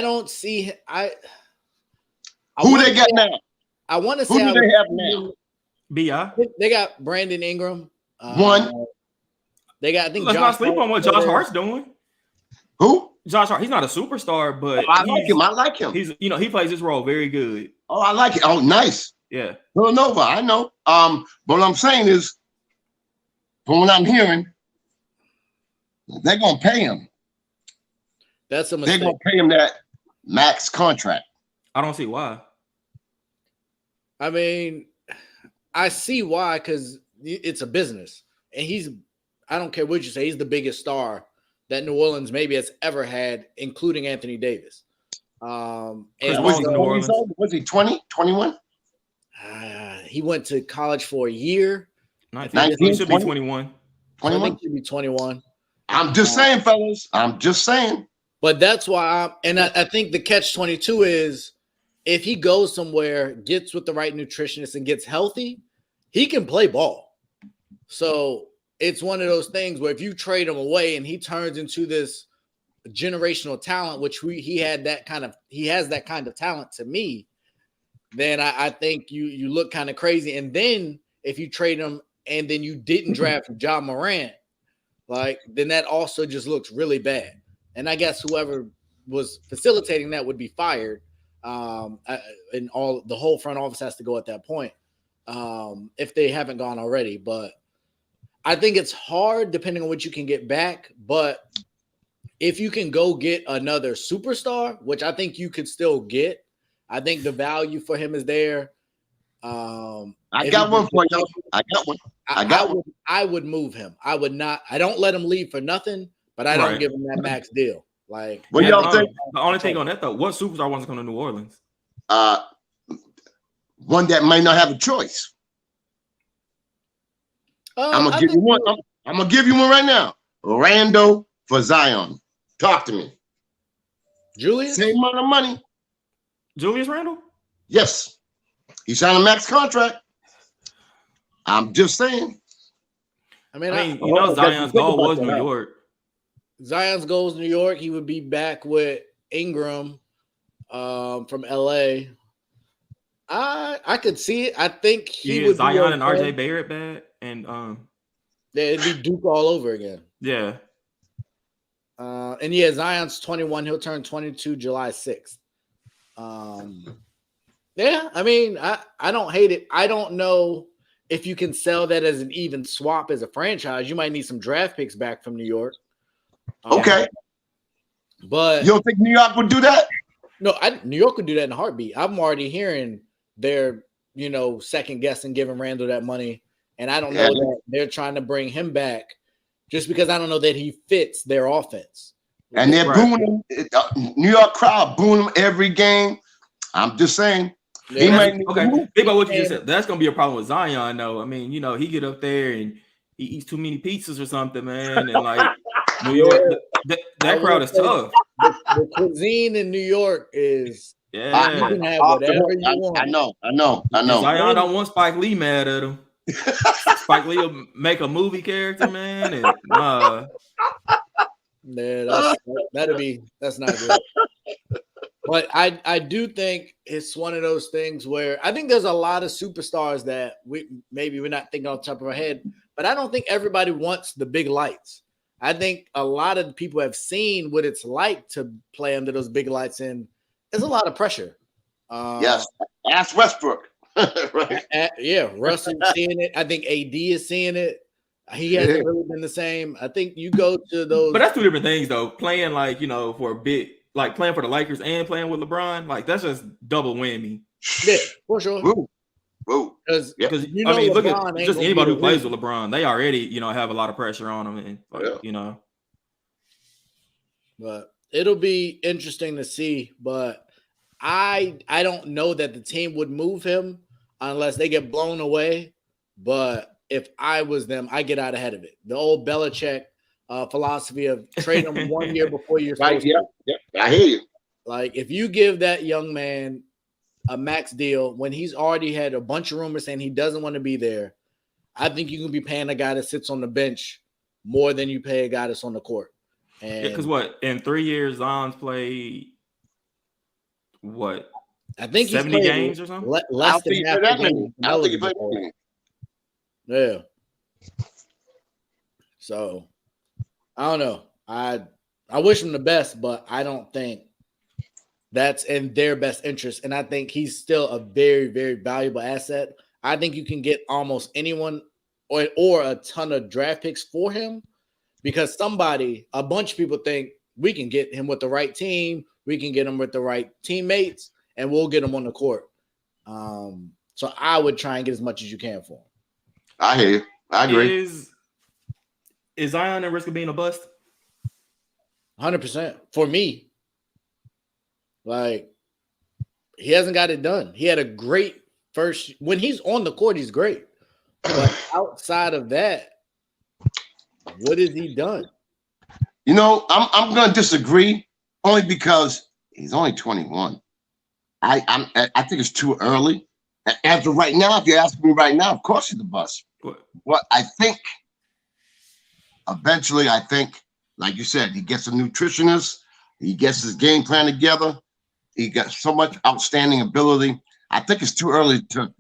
don't see. Who they got now? I want to say who do they have now? B.I. They got Brandon Ingram. One. They got. I think. Let's not sleep on what Josh Hart's doing. Who? Josh Hart. He's not a superstar, but I like him. He's he plays his role very good. Oh, I like it. Oh, nice. Yeah. Villanova, I know. But what I'm saying is, from what I'm hearing, they're gonna pay him. That's a mistake. They're gonna pay him that max contract. I don't see why. I mean, I see why, because it's a business, and I don't care what you say, he's the biggest star that New Orleans maybe has ever had, including Anthony Davis. Was he 20, 21? He went to college for a year. I think he should be 21. 21? I think he should be 21. I'm just saying, fellas. I'm just saying. But that's why I think the catch-22 is if he goes somewhere, gets with the right nutritionist, and gets healthy, he can play ball. So it's one of those things where if you trade him away and he turns into this generational talent, which he has that kind of talent to me, then I think you look kind of crazy. And then if you trade him and then you didn't draft Ja Morant, then that also just looks really bad. And I guess whoever was facilitating that would be fired. And the whole front office has to go at that point, if they haven't gone already. But I think it's hard depending on what you can get back. But if you can go get another superstar, which I think you could still get, I think the value for him is there. I got one for you. I got one. I would move him. I would not. I don't let him leave for nothing, but I don't give him that max deal. What y'all think? The only thing on that though, what superstar wants to come to New Orleans? One that might not have a choice. I'm gonna give you one. I'm gonna give you one right now. Rando for Zion. Talk to me. Julius? Same amount of money. Julius Randle? Yes. He signed a max contract. I'm just saying. I mean, Zion's goal was New York. Zion's goal is New York. He would be back with Ingram from LA. I could see it. I think he would Zion and RJ Barrett back, and it'd be Duke all over again. Yeah. And Zion's 21. He'll turn 22 July 6th. Yeah, I mean, I don't hate it. I don't know if you can sell that as an even swap as a franchise. You might need some draft picks back from New York. Okay. But you don't think New York would do that? No, New York would do that in a heartbeat. I'm already hearing they're, second guessing giving Randall that money. And I don't know that they're trying to bring him back just because I don't know that he fits their offense. And they're booing him. New York crowd booing him every game. I'm just saying. Yeah, think about what you just said. That's gonna be a problem with Zion, though. I mean, he get up there and he eats too many pizzas or something, man. And New York, that crowd is tough. The cuisine in New York is you can have whatever you want. I know. Zion don't want Spike Lee mad at him. Spike Lee will make a movie character, man. And that's not good. But I do think it's one of those things where I think there's a lot of superstars that we're not thinking off the top of our head, but I don't think everybody wants the big lights. I think a lot of people have seen what it's like to play under those big lights, and there's a lot of pressure. Yes, ask Westbrook. Right. Yeah, Russell's seeing it. I think AD is seeing it. He hasn't really been the same. I think you go to those, but that's two different things though. Playing like for a bit, like playing for the Lakers and playing with LeBron, like that's just double whammy. Yeah, for sure. Whoa. Because I mean, look at just anybody who plays with LeBron, they already have a lot of pressure on them, and But it'll be interesting to see. But I don't know that the team would move him unless they get blown away. But if I was them, I get out ahead of it. The old Belichick philosophy of trade him 1 year before you're supposed to. Yeah, I hear you. Like if you give that young man a max deal when he's already had a bunch of rumors saying he doesn't want to be there, I think you can be paying a guy that sits on the bench more than you pay a guy that's on the court. And because in 3 years, Zion's played what? I think 70 games or something. Less than half the game. I don't think he played that many. Yeah. So I don't know. I wish him the best, but I don't think that's in their best interest. And I think he's still a very, very valuable asset. I think you can get almost anyone or a ton of draft picks for him because a bunch of people think we can get him with the right team. We can get him with the right teammates and we'll get him on the court. So I would try and get as much as you can for him. I hear you. I agree. Is Zion at risk of being a bust? 100% for me. Like, he hasn't got it done. He had a great first. When he's on the court, he's great. But outside of that, what has he done? I'm going to disagree only because he's only 21. I think it's too early. As of right now, if you're asking me right now, of course he's the bust. What I think, eventually, like you said, he gets a nutritionist. He gets his game plan together. He got so much outstanding ability. I think it's too early to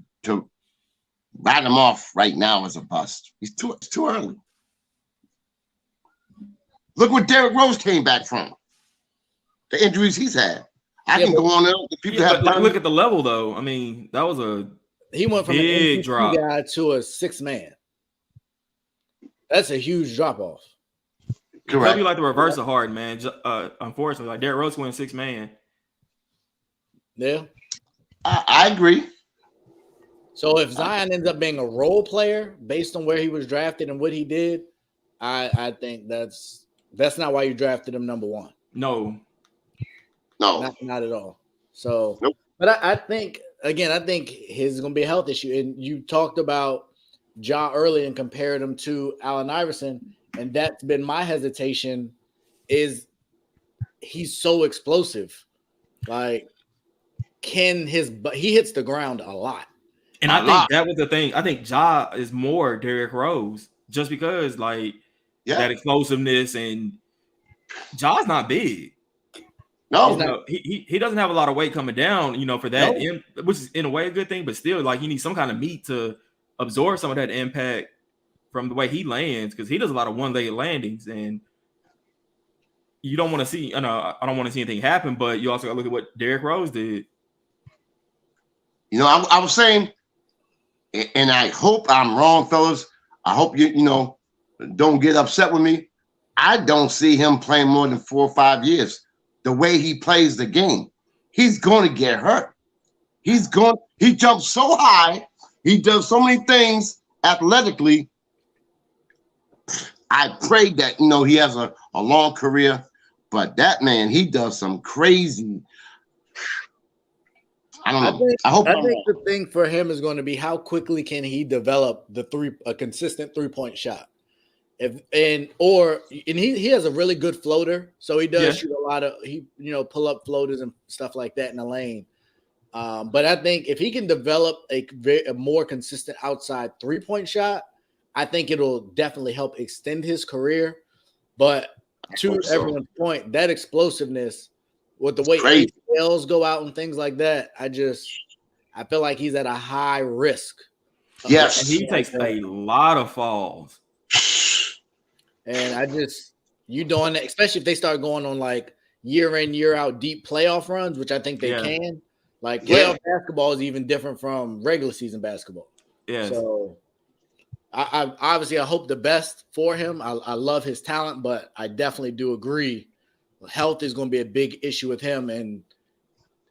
write him off right now as a bust. It's too early. Look what Derrick Rose came back from. The injuries he's had. I can go on there. But look at the level, though. I mean, that was he went from big an MVP guy to a 6-man. That's a huge drop off. Correct. It'll be like the reverse of Harden, man. Unfortunately, like Derrick Rose went 6-man. Yeah, I agree. So if Zion ends up being a role player based on where he was drafted and what he did, I think that's not why you drafted him number one. No, not at all. So, nope. But I think his going to be a health issue. And you talked about Ja early and compared him to Allen Iverson, and that's been my hesitation. Is he's so explosive? Like, he hits the ground a lot. And I think that was the thing. I think Ja is more Derrick Rose just because that explosiveness, and Ja's not big. No, he doesn't have a lot of weight coming down, for that, which is in a way a good thing, but still, he needs some kind of meat to absorb some of that impact from the way he lands, because he does a lot of one-legged landings, and you don't want to see. I don't want to see anything happen, but you also got to look at what Derrick Rose did. I was saying, and I hope I'm wrong, fellas. I hope you don't get upset with me. I don't see him playing more than 4 or 5 years. The way he plays the game, he's going to get hurt. He jumps so high. He does so many things athletically. I pray that, he has a long career, but that man, he does some crazy. I don't know. I think the thing for him is going to be how quickly can he develop a consistent 3-point shot. He has a really good floater, so he does shoot a lot of pull up floaters and stuff like that in the lane. But I think if he can develop a more consistent outside 3-point shot, I think it'll definitely help extend his career. But to everyone's point, that explosiveness with the way ACLs go out and things like that, I feel like he's at a high risk. Yes, and he takes a lot of falls. And you doing that, especially if they start going on like year in, year out deep playoff runs, which I think they can. Like playoff basketball is even different from regular season basketball. Yes. So I obviously I hope the best for him. I love his talent, but I definitely do agree. Health is going to be a big issue with him. And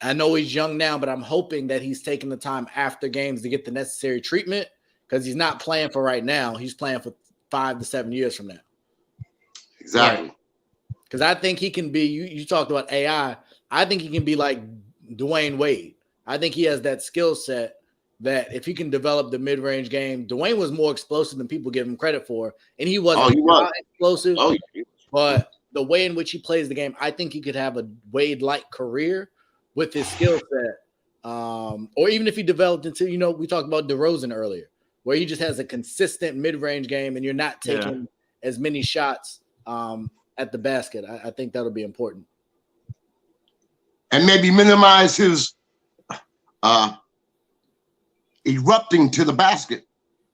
I know he's young now, but I'm hoping that he's taking the time after games to get the necessary treatment, because he's not playing for right now. He's playing for 5 to 7 years from now. Exactly. Because I think he can be, you talked about AI. I think he can be like Dwayne Wade. I think he has that skill set that if he can develop the mid-range game, Dwayne was more explosive than people give him credit for. And he wasn't explosive. But the way in which he plays the game, I think he could have a Wade-like career with his skill set. Or even if he developed into, we talked about DeRozan earlier, where he just has a consistent mid-range game and you're not taking as many shots at the basket. I think that'll be important. And maybe minimize his erupting to the basket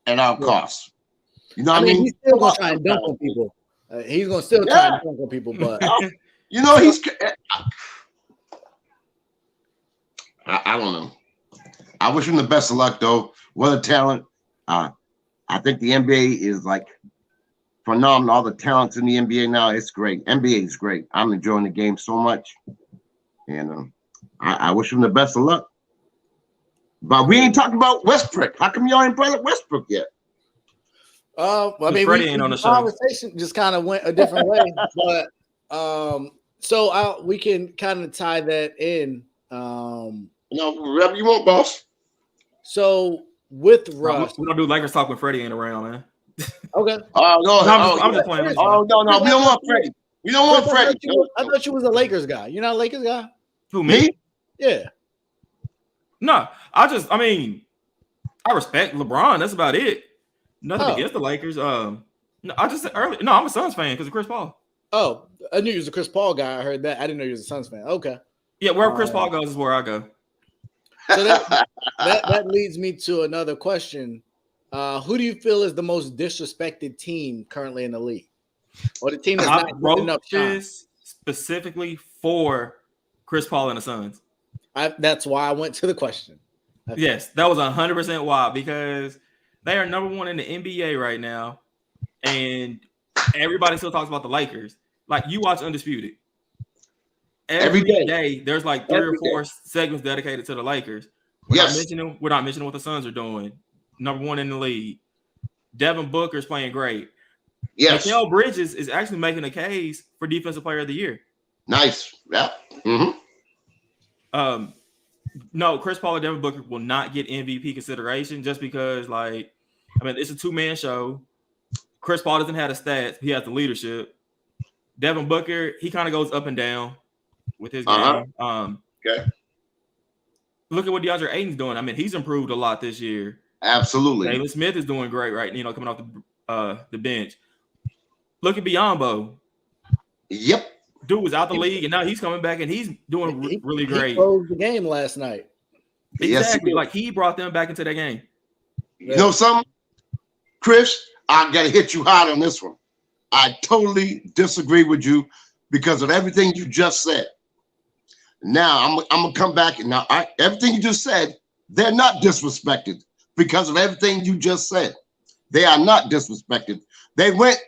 at our cost. You know what I mean? He's still going to try and dunk on people. He's going to still try and dunk on people, but I don't know. I wish him the best of luck, though. What a talent. I think the NBA is like phenomenal. All the talents in the NBA now, it's great. NBA is great. I'm enjoying the game so much. And I wish him the best of luck. But we ain't talking about Westbrook. How come y'all ain't brought up Westbrook yet? Freddie ain't on the show. Conversation just kind of went a different way. But we can kind of tie that in. Whatever you want, boss. So with Russ, we don't do Lakers talk when Freddie ain't around, man. Okay. I'm just playing. Oh no, we don't want Freddie. We don't want Freddie. I thought you was a Lakers guy. You're not a Lakers guy? Who, me? Yeah. No, I respect LeBron. That's about it. Nothing against the Lakers. No, I just said earlier. No, I'm a Suns fan because of Chris Paul. Oh, I knew you was a Chris Paul guy. I heard that. I didn't know you was a Suns fan. Okay. Yeah, wherever Chris Paul goes is where I go. So that leads me to another question. Who do you feel is the most disrespected team currently in the league, or the team that's not getting enough time? Specifically for Chris Paul and the Suns. That's why I went to the question. Yes, that was 100% why, because they are number one in the NBA right now, and everybody still talks about the Lakers. Like, you watch Undisputed. Every day there's like 3 or 4 segments dedicated to the Lakers. We're not mentioning what the Suns are doing. Number one in the league. Devin Booker's playing great. Yes. Mikal Bridges is actually making a case for Defensive Player of the Year. Nice. Yeah. Mm-hmm. No, Chris Paul and Devin Booker will not get MVP consideration just because, it's a 2-man show. Chris Paul doesn't have the stats. He has the leadership. Devin Booker, he kind of goes up and down with his game. Okay. Look at what DeAndre Ayton's doing. He's improved a lot this year. Absolutely. Jalen Smith is doing great, right? Coming off the bench. Look at Biyombo. Yep. Dude was out the league, and now he's coming back, and he's doing really great. He closed the game last night. Exactly. He brought them back into that game. You know something, Chris? I got to hit you hard on this one. I totally disagree with you because of everything you just said. Now, I'm going to come back. And now, everything you just said, they're not disrespected because of everything you just said. They are not disrespected. They went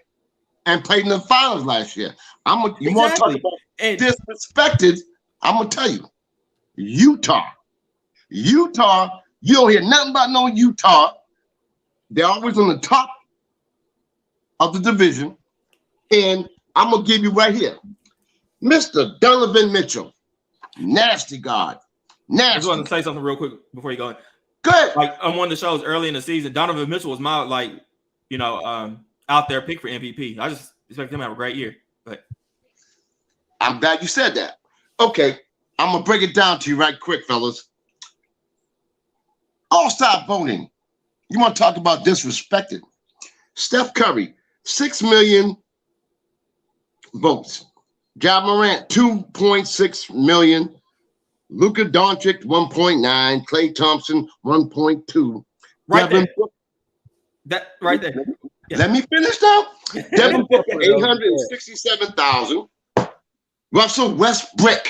and played in the finals last year. You want to talk about disrespected? I'm going to tell you. Utah, you don't hear nothing about no Utah. They're always on the top of the division. And I'm going to give you right here. Mr. Donovan Mitchell. Nasty God. Nasty. I just want to say something real quick before you go. Good. On one of the shows early in the season, Donovan Mitchell was my out there pick for MVP. I just expect him to have a great year. But I'm glad you said that. Okay, I'm gonna break it down to you right quick, fellas. All-star voting. You want to talk about disrespected? Steph Curry, 6 million votes. Ja Morant, 2.6 million. Luka Doncic, 1.9. Klay Thompson, 1.2. Right there. Yeah. Let me finish now. Devin Booker, Okay. 867,000. Russell Westbrook,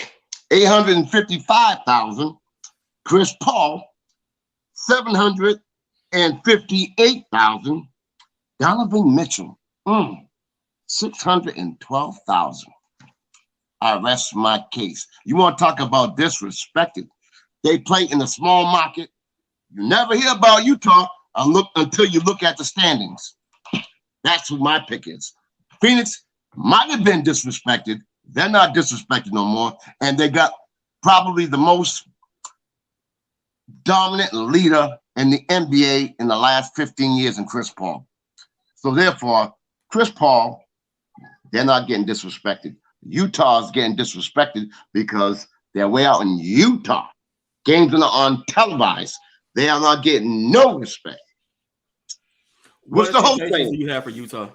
855,000. Chris Paul, 758,000. Donovan Mitchell, 612,000. I rest my case. You want to talk about disrespected? They play in a small market. You never hear about Utah until you look at the standings. That's who my pick is. Phoenix might have been disrespected. They're not disrespected no more. And they got probably the most dominant leader in the NBA in the last 15 years in Chris Paul. So therefore, Chris Paul, they're not getting disrespected. Utah's getting disrespected because they're way out in Utah. Games are on televised. They are not getting no respect. What's the whole thing? Do you have for Utah?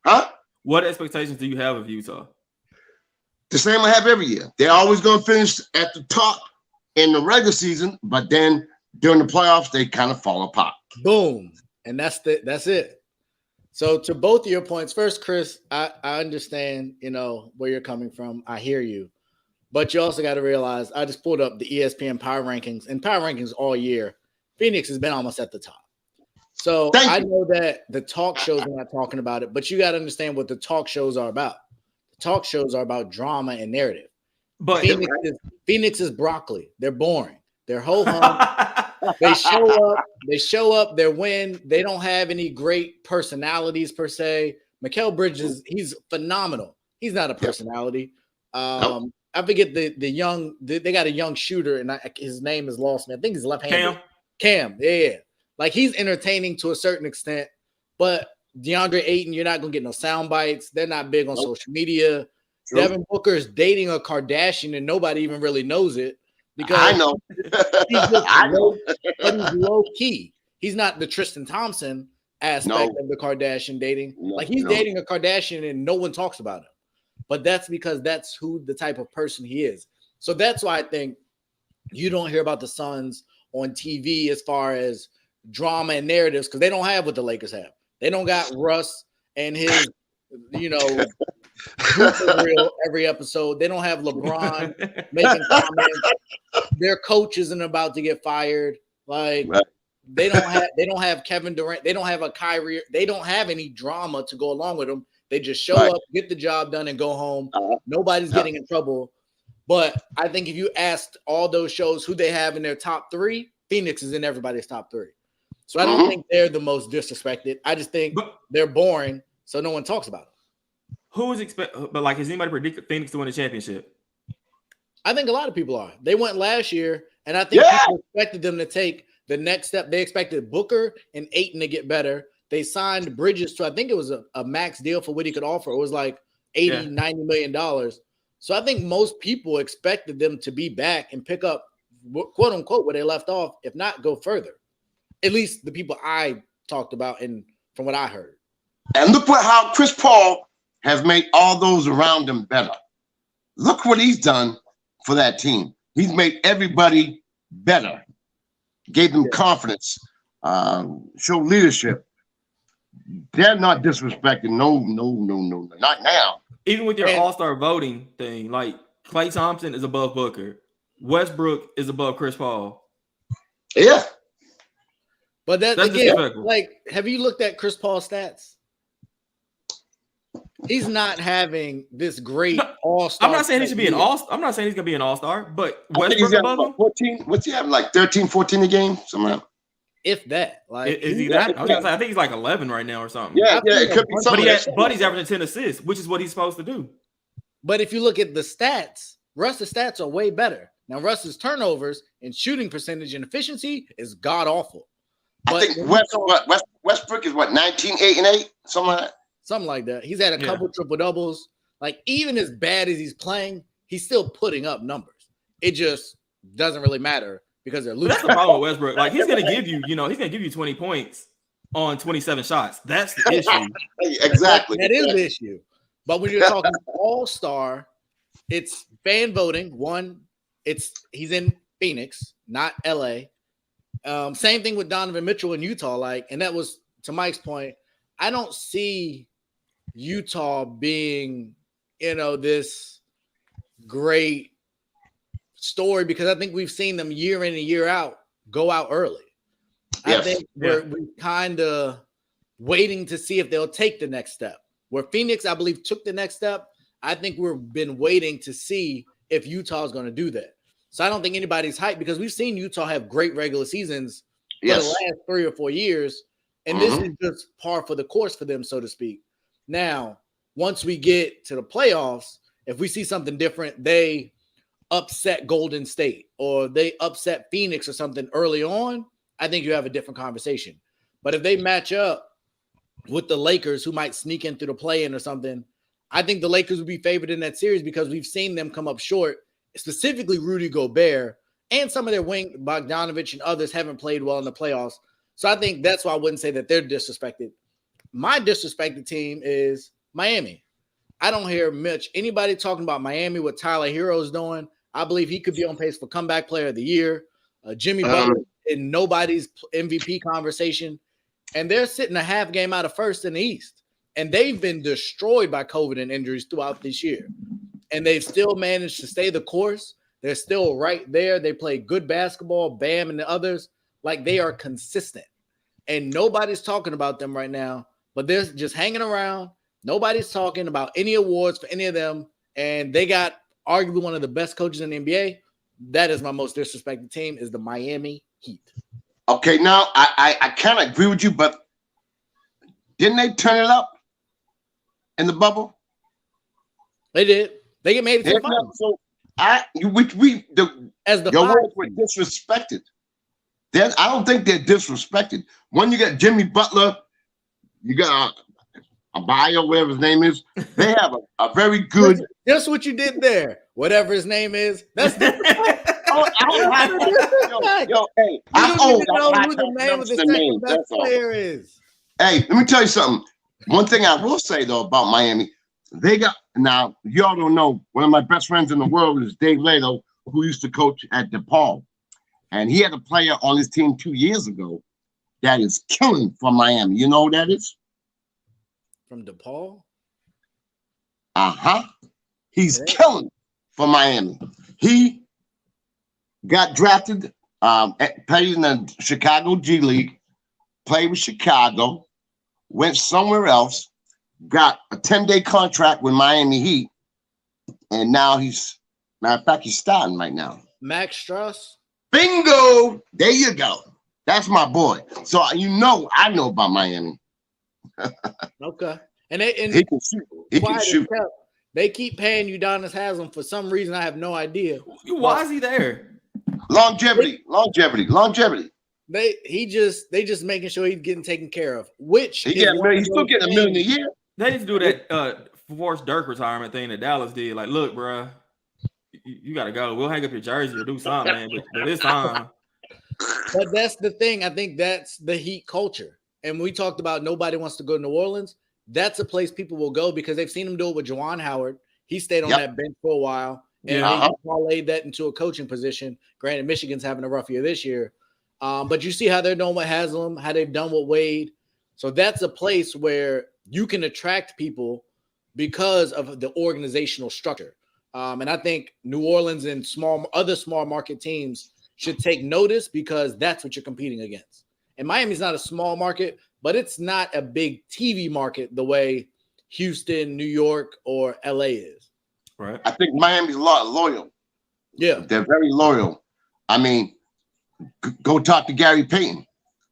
Huh? What expectations do you have of Utah? The same I have every year. They're always going to finish at the top in the regular season, but then during the playoffs, they kind of fall apart. Boom. And that's it. So to both of your points, first, Chris, I understand, where you're coming from. I hear you. But you also got to realize, I just pulled up the ESPN Power Rankings, and Power Rankings all year. Phoenix has been almost at the top. So I know that the talk shows are not talking about it, but you got to understand what the talk shows are about. The talk shows are about drama and narrative. But Phoenix is broccoli. They're boring. They're ho-hum. They show up, they win. They don't have any great personalities per se. Mikal Bridges, he's phenomenal. He's not a personality. I forget the young. They got a young shooter, and his name is lost me. I think he's left-handed. Cam, yeah. Like, he's entertaining to a certain extent, but DeAndre Ayton, you're not gonna get no sound bites. They're not big on social media. True. Devin Booker is dating a Kardashian, and nobody even really knows it because I know. But he's low key. He's not the Tristan Thompson aspect of the Kardashian dating. He's dating a Kardashian, and no one talks about him. But that's because that's who the type of person he is. So that's why I think you don't hear about the Suns on TV as far as drama and narratives, because they don't have what the Lakers have. They don't got Russ and his, reel every episode. They don't have LeBron making comments. Their coach isn't about to get fired. They don't have Kevin Durant. They don't have a Kyrie. They don't have any drama to go along with them. They just show up, get the job done, and go home. Nobody's getting in trouble. But I think if you asked all those shows who they have in their top three, Phoenix is in everybody's top three. So I don't think they're the most disrespected. I just think they're boring, so no one talks about them. Who is has anybody predicted Phoenix to win the championship? I think a lot of people are. They went last year, and I think people expected them to take the next step. They expected Booker and Ayton to get better. They signed Bridges to, I think it was a max deal for what he could offer. It was like $80, $90 million. So I think most people expected them to be back and pick up, quote unquote, where they left off, if not go further. At least the people I talked about and from what I heard. And look how Chris Paul has made all those around him better. Look what he's done for that team. He's made everybody better, gave them confidence, show leadership. They're not disrespecting. No, not now. Even with your all-star voting thing, like Klay Thompson is above Booker. Westbrook is above Chris Paul. Yeah. But that's again, have you looked at Chris Paul's stats? He's not having this great all-star. I'm not saying he should be an all-star. I'm not saying he's going to be an all-star, but Westbrook above him? 14. What's he having, like 13, 14 a game? Something. If that. Is he that? I think he's like 11 right now or something. Yeah, it could be something. But he's averaging 10 assists, which is what he's supposed to do. But if you look at the stats, Russ's stats are way better. Now, Russ's turnovers and shooting percentage and efficiency is god-awful. I think Westbrook is 19, 8, and 8? Something like that. He's had a couple triple-doubles. Like, even as bad as he's playing, he's still putting up numbers. It just doesn't really matter because they're losing. That's the problem with Westbrook. Like, he's going to give you, he's going to give you 20 points on 27 shots. That's the issue. Exactly. That is the issue. But when you're talking all-star, it's fan voting. One, he's in Phoenix, not LA. Same thing with Donovan Mitchell in Utah. And that was, to Mike's point, I don't see Utah being, this great story because I think we've seen them year in and year out go out early. Yes. I think we're kind of waiting to see if they'll take the next step. Where Phoenix, I believe, took the next step, I think we've been waiting to see if Utah is going to do that. So I don't think anybody's hyped because we've seen Utah have great regular seasons for the last 3 or 4 years, and this is just par for the course for them, so to speak. Now, once we get to the playoffs, if we see something different, they upset Golden State or they upset Phoenix or something early on, I think you have a different conversation. But if they match up with the Lakers, who might sneak in through the play-in or something, I think the Lakers would be favored in that series because we've seen them come up short, specifically Rudy Gobert, and some of their wing, Bogdanovich and others haven't played well in the playoffs. So I think that's why I wouldn't say that they're disrespected. My disrespected team is Miami. I don't hear much anybody talking about Miami, what Tyler Hero's doing. I believe he could be on pace for comeback player of the year. Jimmy Butler in nobody's MVP conversation. And they're sitting a half game out of first in the East. And they've been destroyed by COVID and injuries throughout this year. And they've still managed to stay the course. They're still right there. They play good basketball, Bam and the others. Like, they are consistent. And nobody's talking about them right now. But they're just hanging around. Nobody's talking about any awards for any of them. And they got arguably one of the best coaches in the NBA. That is my most disrespected team, is the Miami Heat. Okay, now I kind of agree with you, but didn't they turn it up in the bubble? They did. They get made it to the finals. So your words were disrespected. I don't think they're disrespected. When you got Jimmy Butler, you got a bio, whatever his name is. They have a very good. That's what you did there. Whatever his name is. That's disrespect. Hey, I'm old. You don't even know who the name of the second best player is. Hey, let me tell you something. One thing I will say, though, about Miami, now, y'all don't know, one of my best friends in the world is Dave Lato, who used to coach at DePaul. And he had a player on his team 2 years ago that is killing for Miami. You know who that is? From DePaul? He's killing for Miami. He got drafted, played in the Chicago G League, played with Chicago, went somewhere else, got a 10-day contract with Miami Heat, and now matter of fact, he's starting right now. Max Strus? Bingo! There you go. That's my boy. So I know about Miami. Okay. And he can shoot. He can shoot. They keep paying Udonis Haslem for some reason. I have no idea. Why is he there? Longevity. They just making sure he's getting taken care of. Which he's still getting $1 million a year. They need to do that forced Dirk retirement thing that Dallas did. Like, look, bro, you got to go. We'll hang up your jersey or do something, man. But this time. But that's the thing. I think that's the Heat culture. And we talked about nobody wants to go to New Orleans. That's a place people will go because they've seen him do it with Juwan Howard. He stayed on that bench for a while. And they parlayed that into a coaching position. Granted, Michigan's having a rough year this year. But you see how they're doing with Haslam, how they've done with Wade. So that's a place where you can attract people because of the organizational structure. And I think New Orleans and other small market teams should take notice because that's what you're competing against. And Miami's not a small market, but it's not a big TV market the way Houston, New York, or LA is. Right. I think Miami's a lot loyal. Yeah. They're very loyal. I mean, go talk to Gary Payton.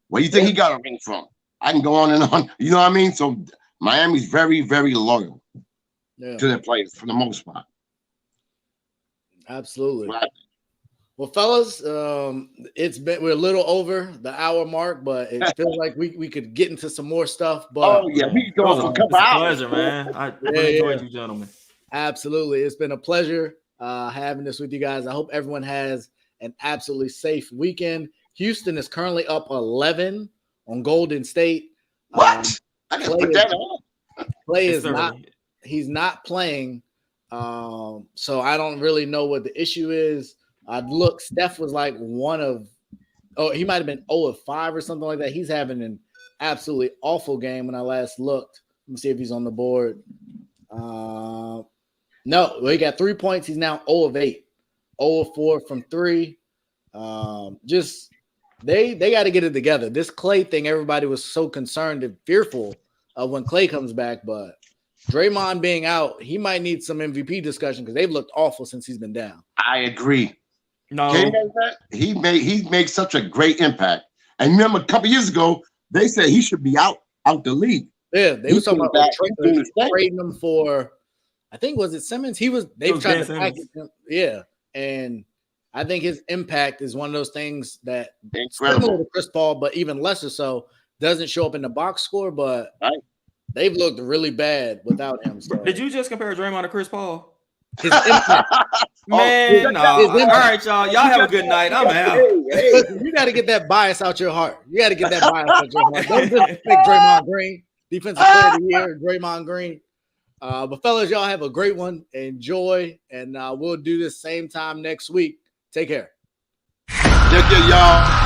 Where do you think he got a ring from? I can go on and on. You know what I mean? So Miami's very, very loyal to their players for the most part. Absolutely. Right. Well, fellas, we're a little over the hour mark, but it feels like we could get into some more stuff. But we can go for a couple hours. Pleasure, man. I really enjoyed you, gentlemen. Absolutely, it's been a pleasure having this with you guys. I hope everyone has an absolutely safe weekend. Houston is currently up 11 on Golden State. What? I gotta put that on. Clay is not. He's not playing. So I don't really know what the issue is. Steph was like he might have been 0 of 5 or something like that. He's having an absolutely awful game when I last looked. Let me see if he's on the board. No, well, he got 3 points. He's now 0 of 8, 0 of 4 from 3. Just they got to get it together. This Clay thing, everybody was so concerned and fearful of when Clay comes back, but Draymond being out, he might need some MVP discussion because they've looked awful since he's been down. I agree. No, He made such a great impact. And remember, a couple years ago, they said he should be out the league. Yeah, they were talking about doing his thing. trading him for, I think, was it Simmons? They've tried to Ben package him. Yeah, and I think his impact is one of those things that Incredible. similar to Chris Paul, but even lesser so, doesn't show up in the box score, but Right. they've looked really bad without him. So. Did you just compare Draymond to Chris Paul? His impact. Man, no. All right, y'all. Y'all have a good night. I'm out. Listen, you got to get that bias out your heart. You got to get that bias out your heart. Don't just pick Draymond Green, defensive player of the year, Draymond Green. But fellas, y'all have a great one. Enjoy, and we'll do this same time next week. Take care. Yeah, y'all.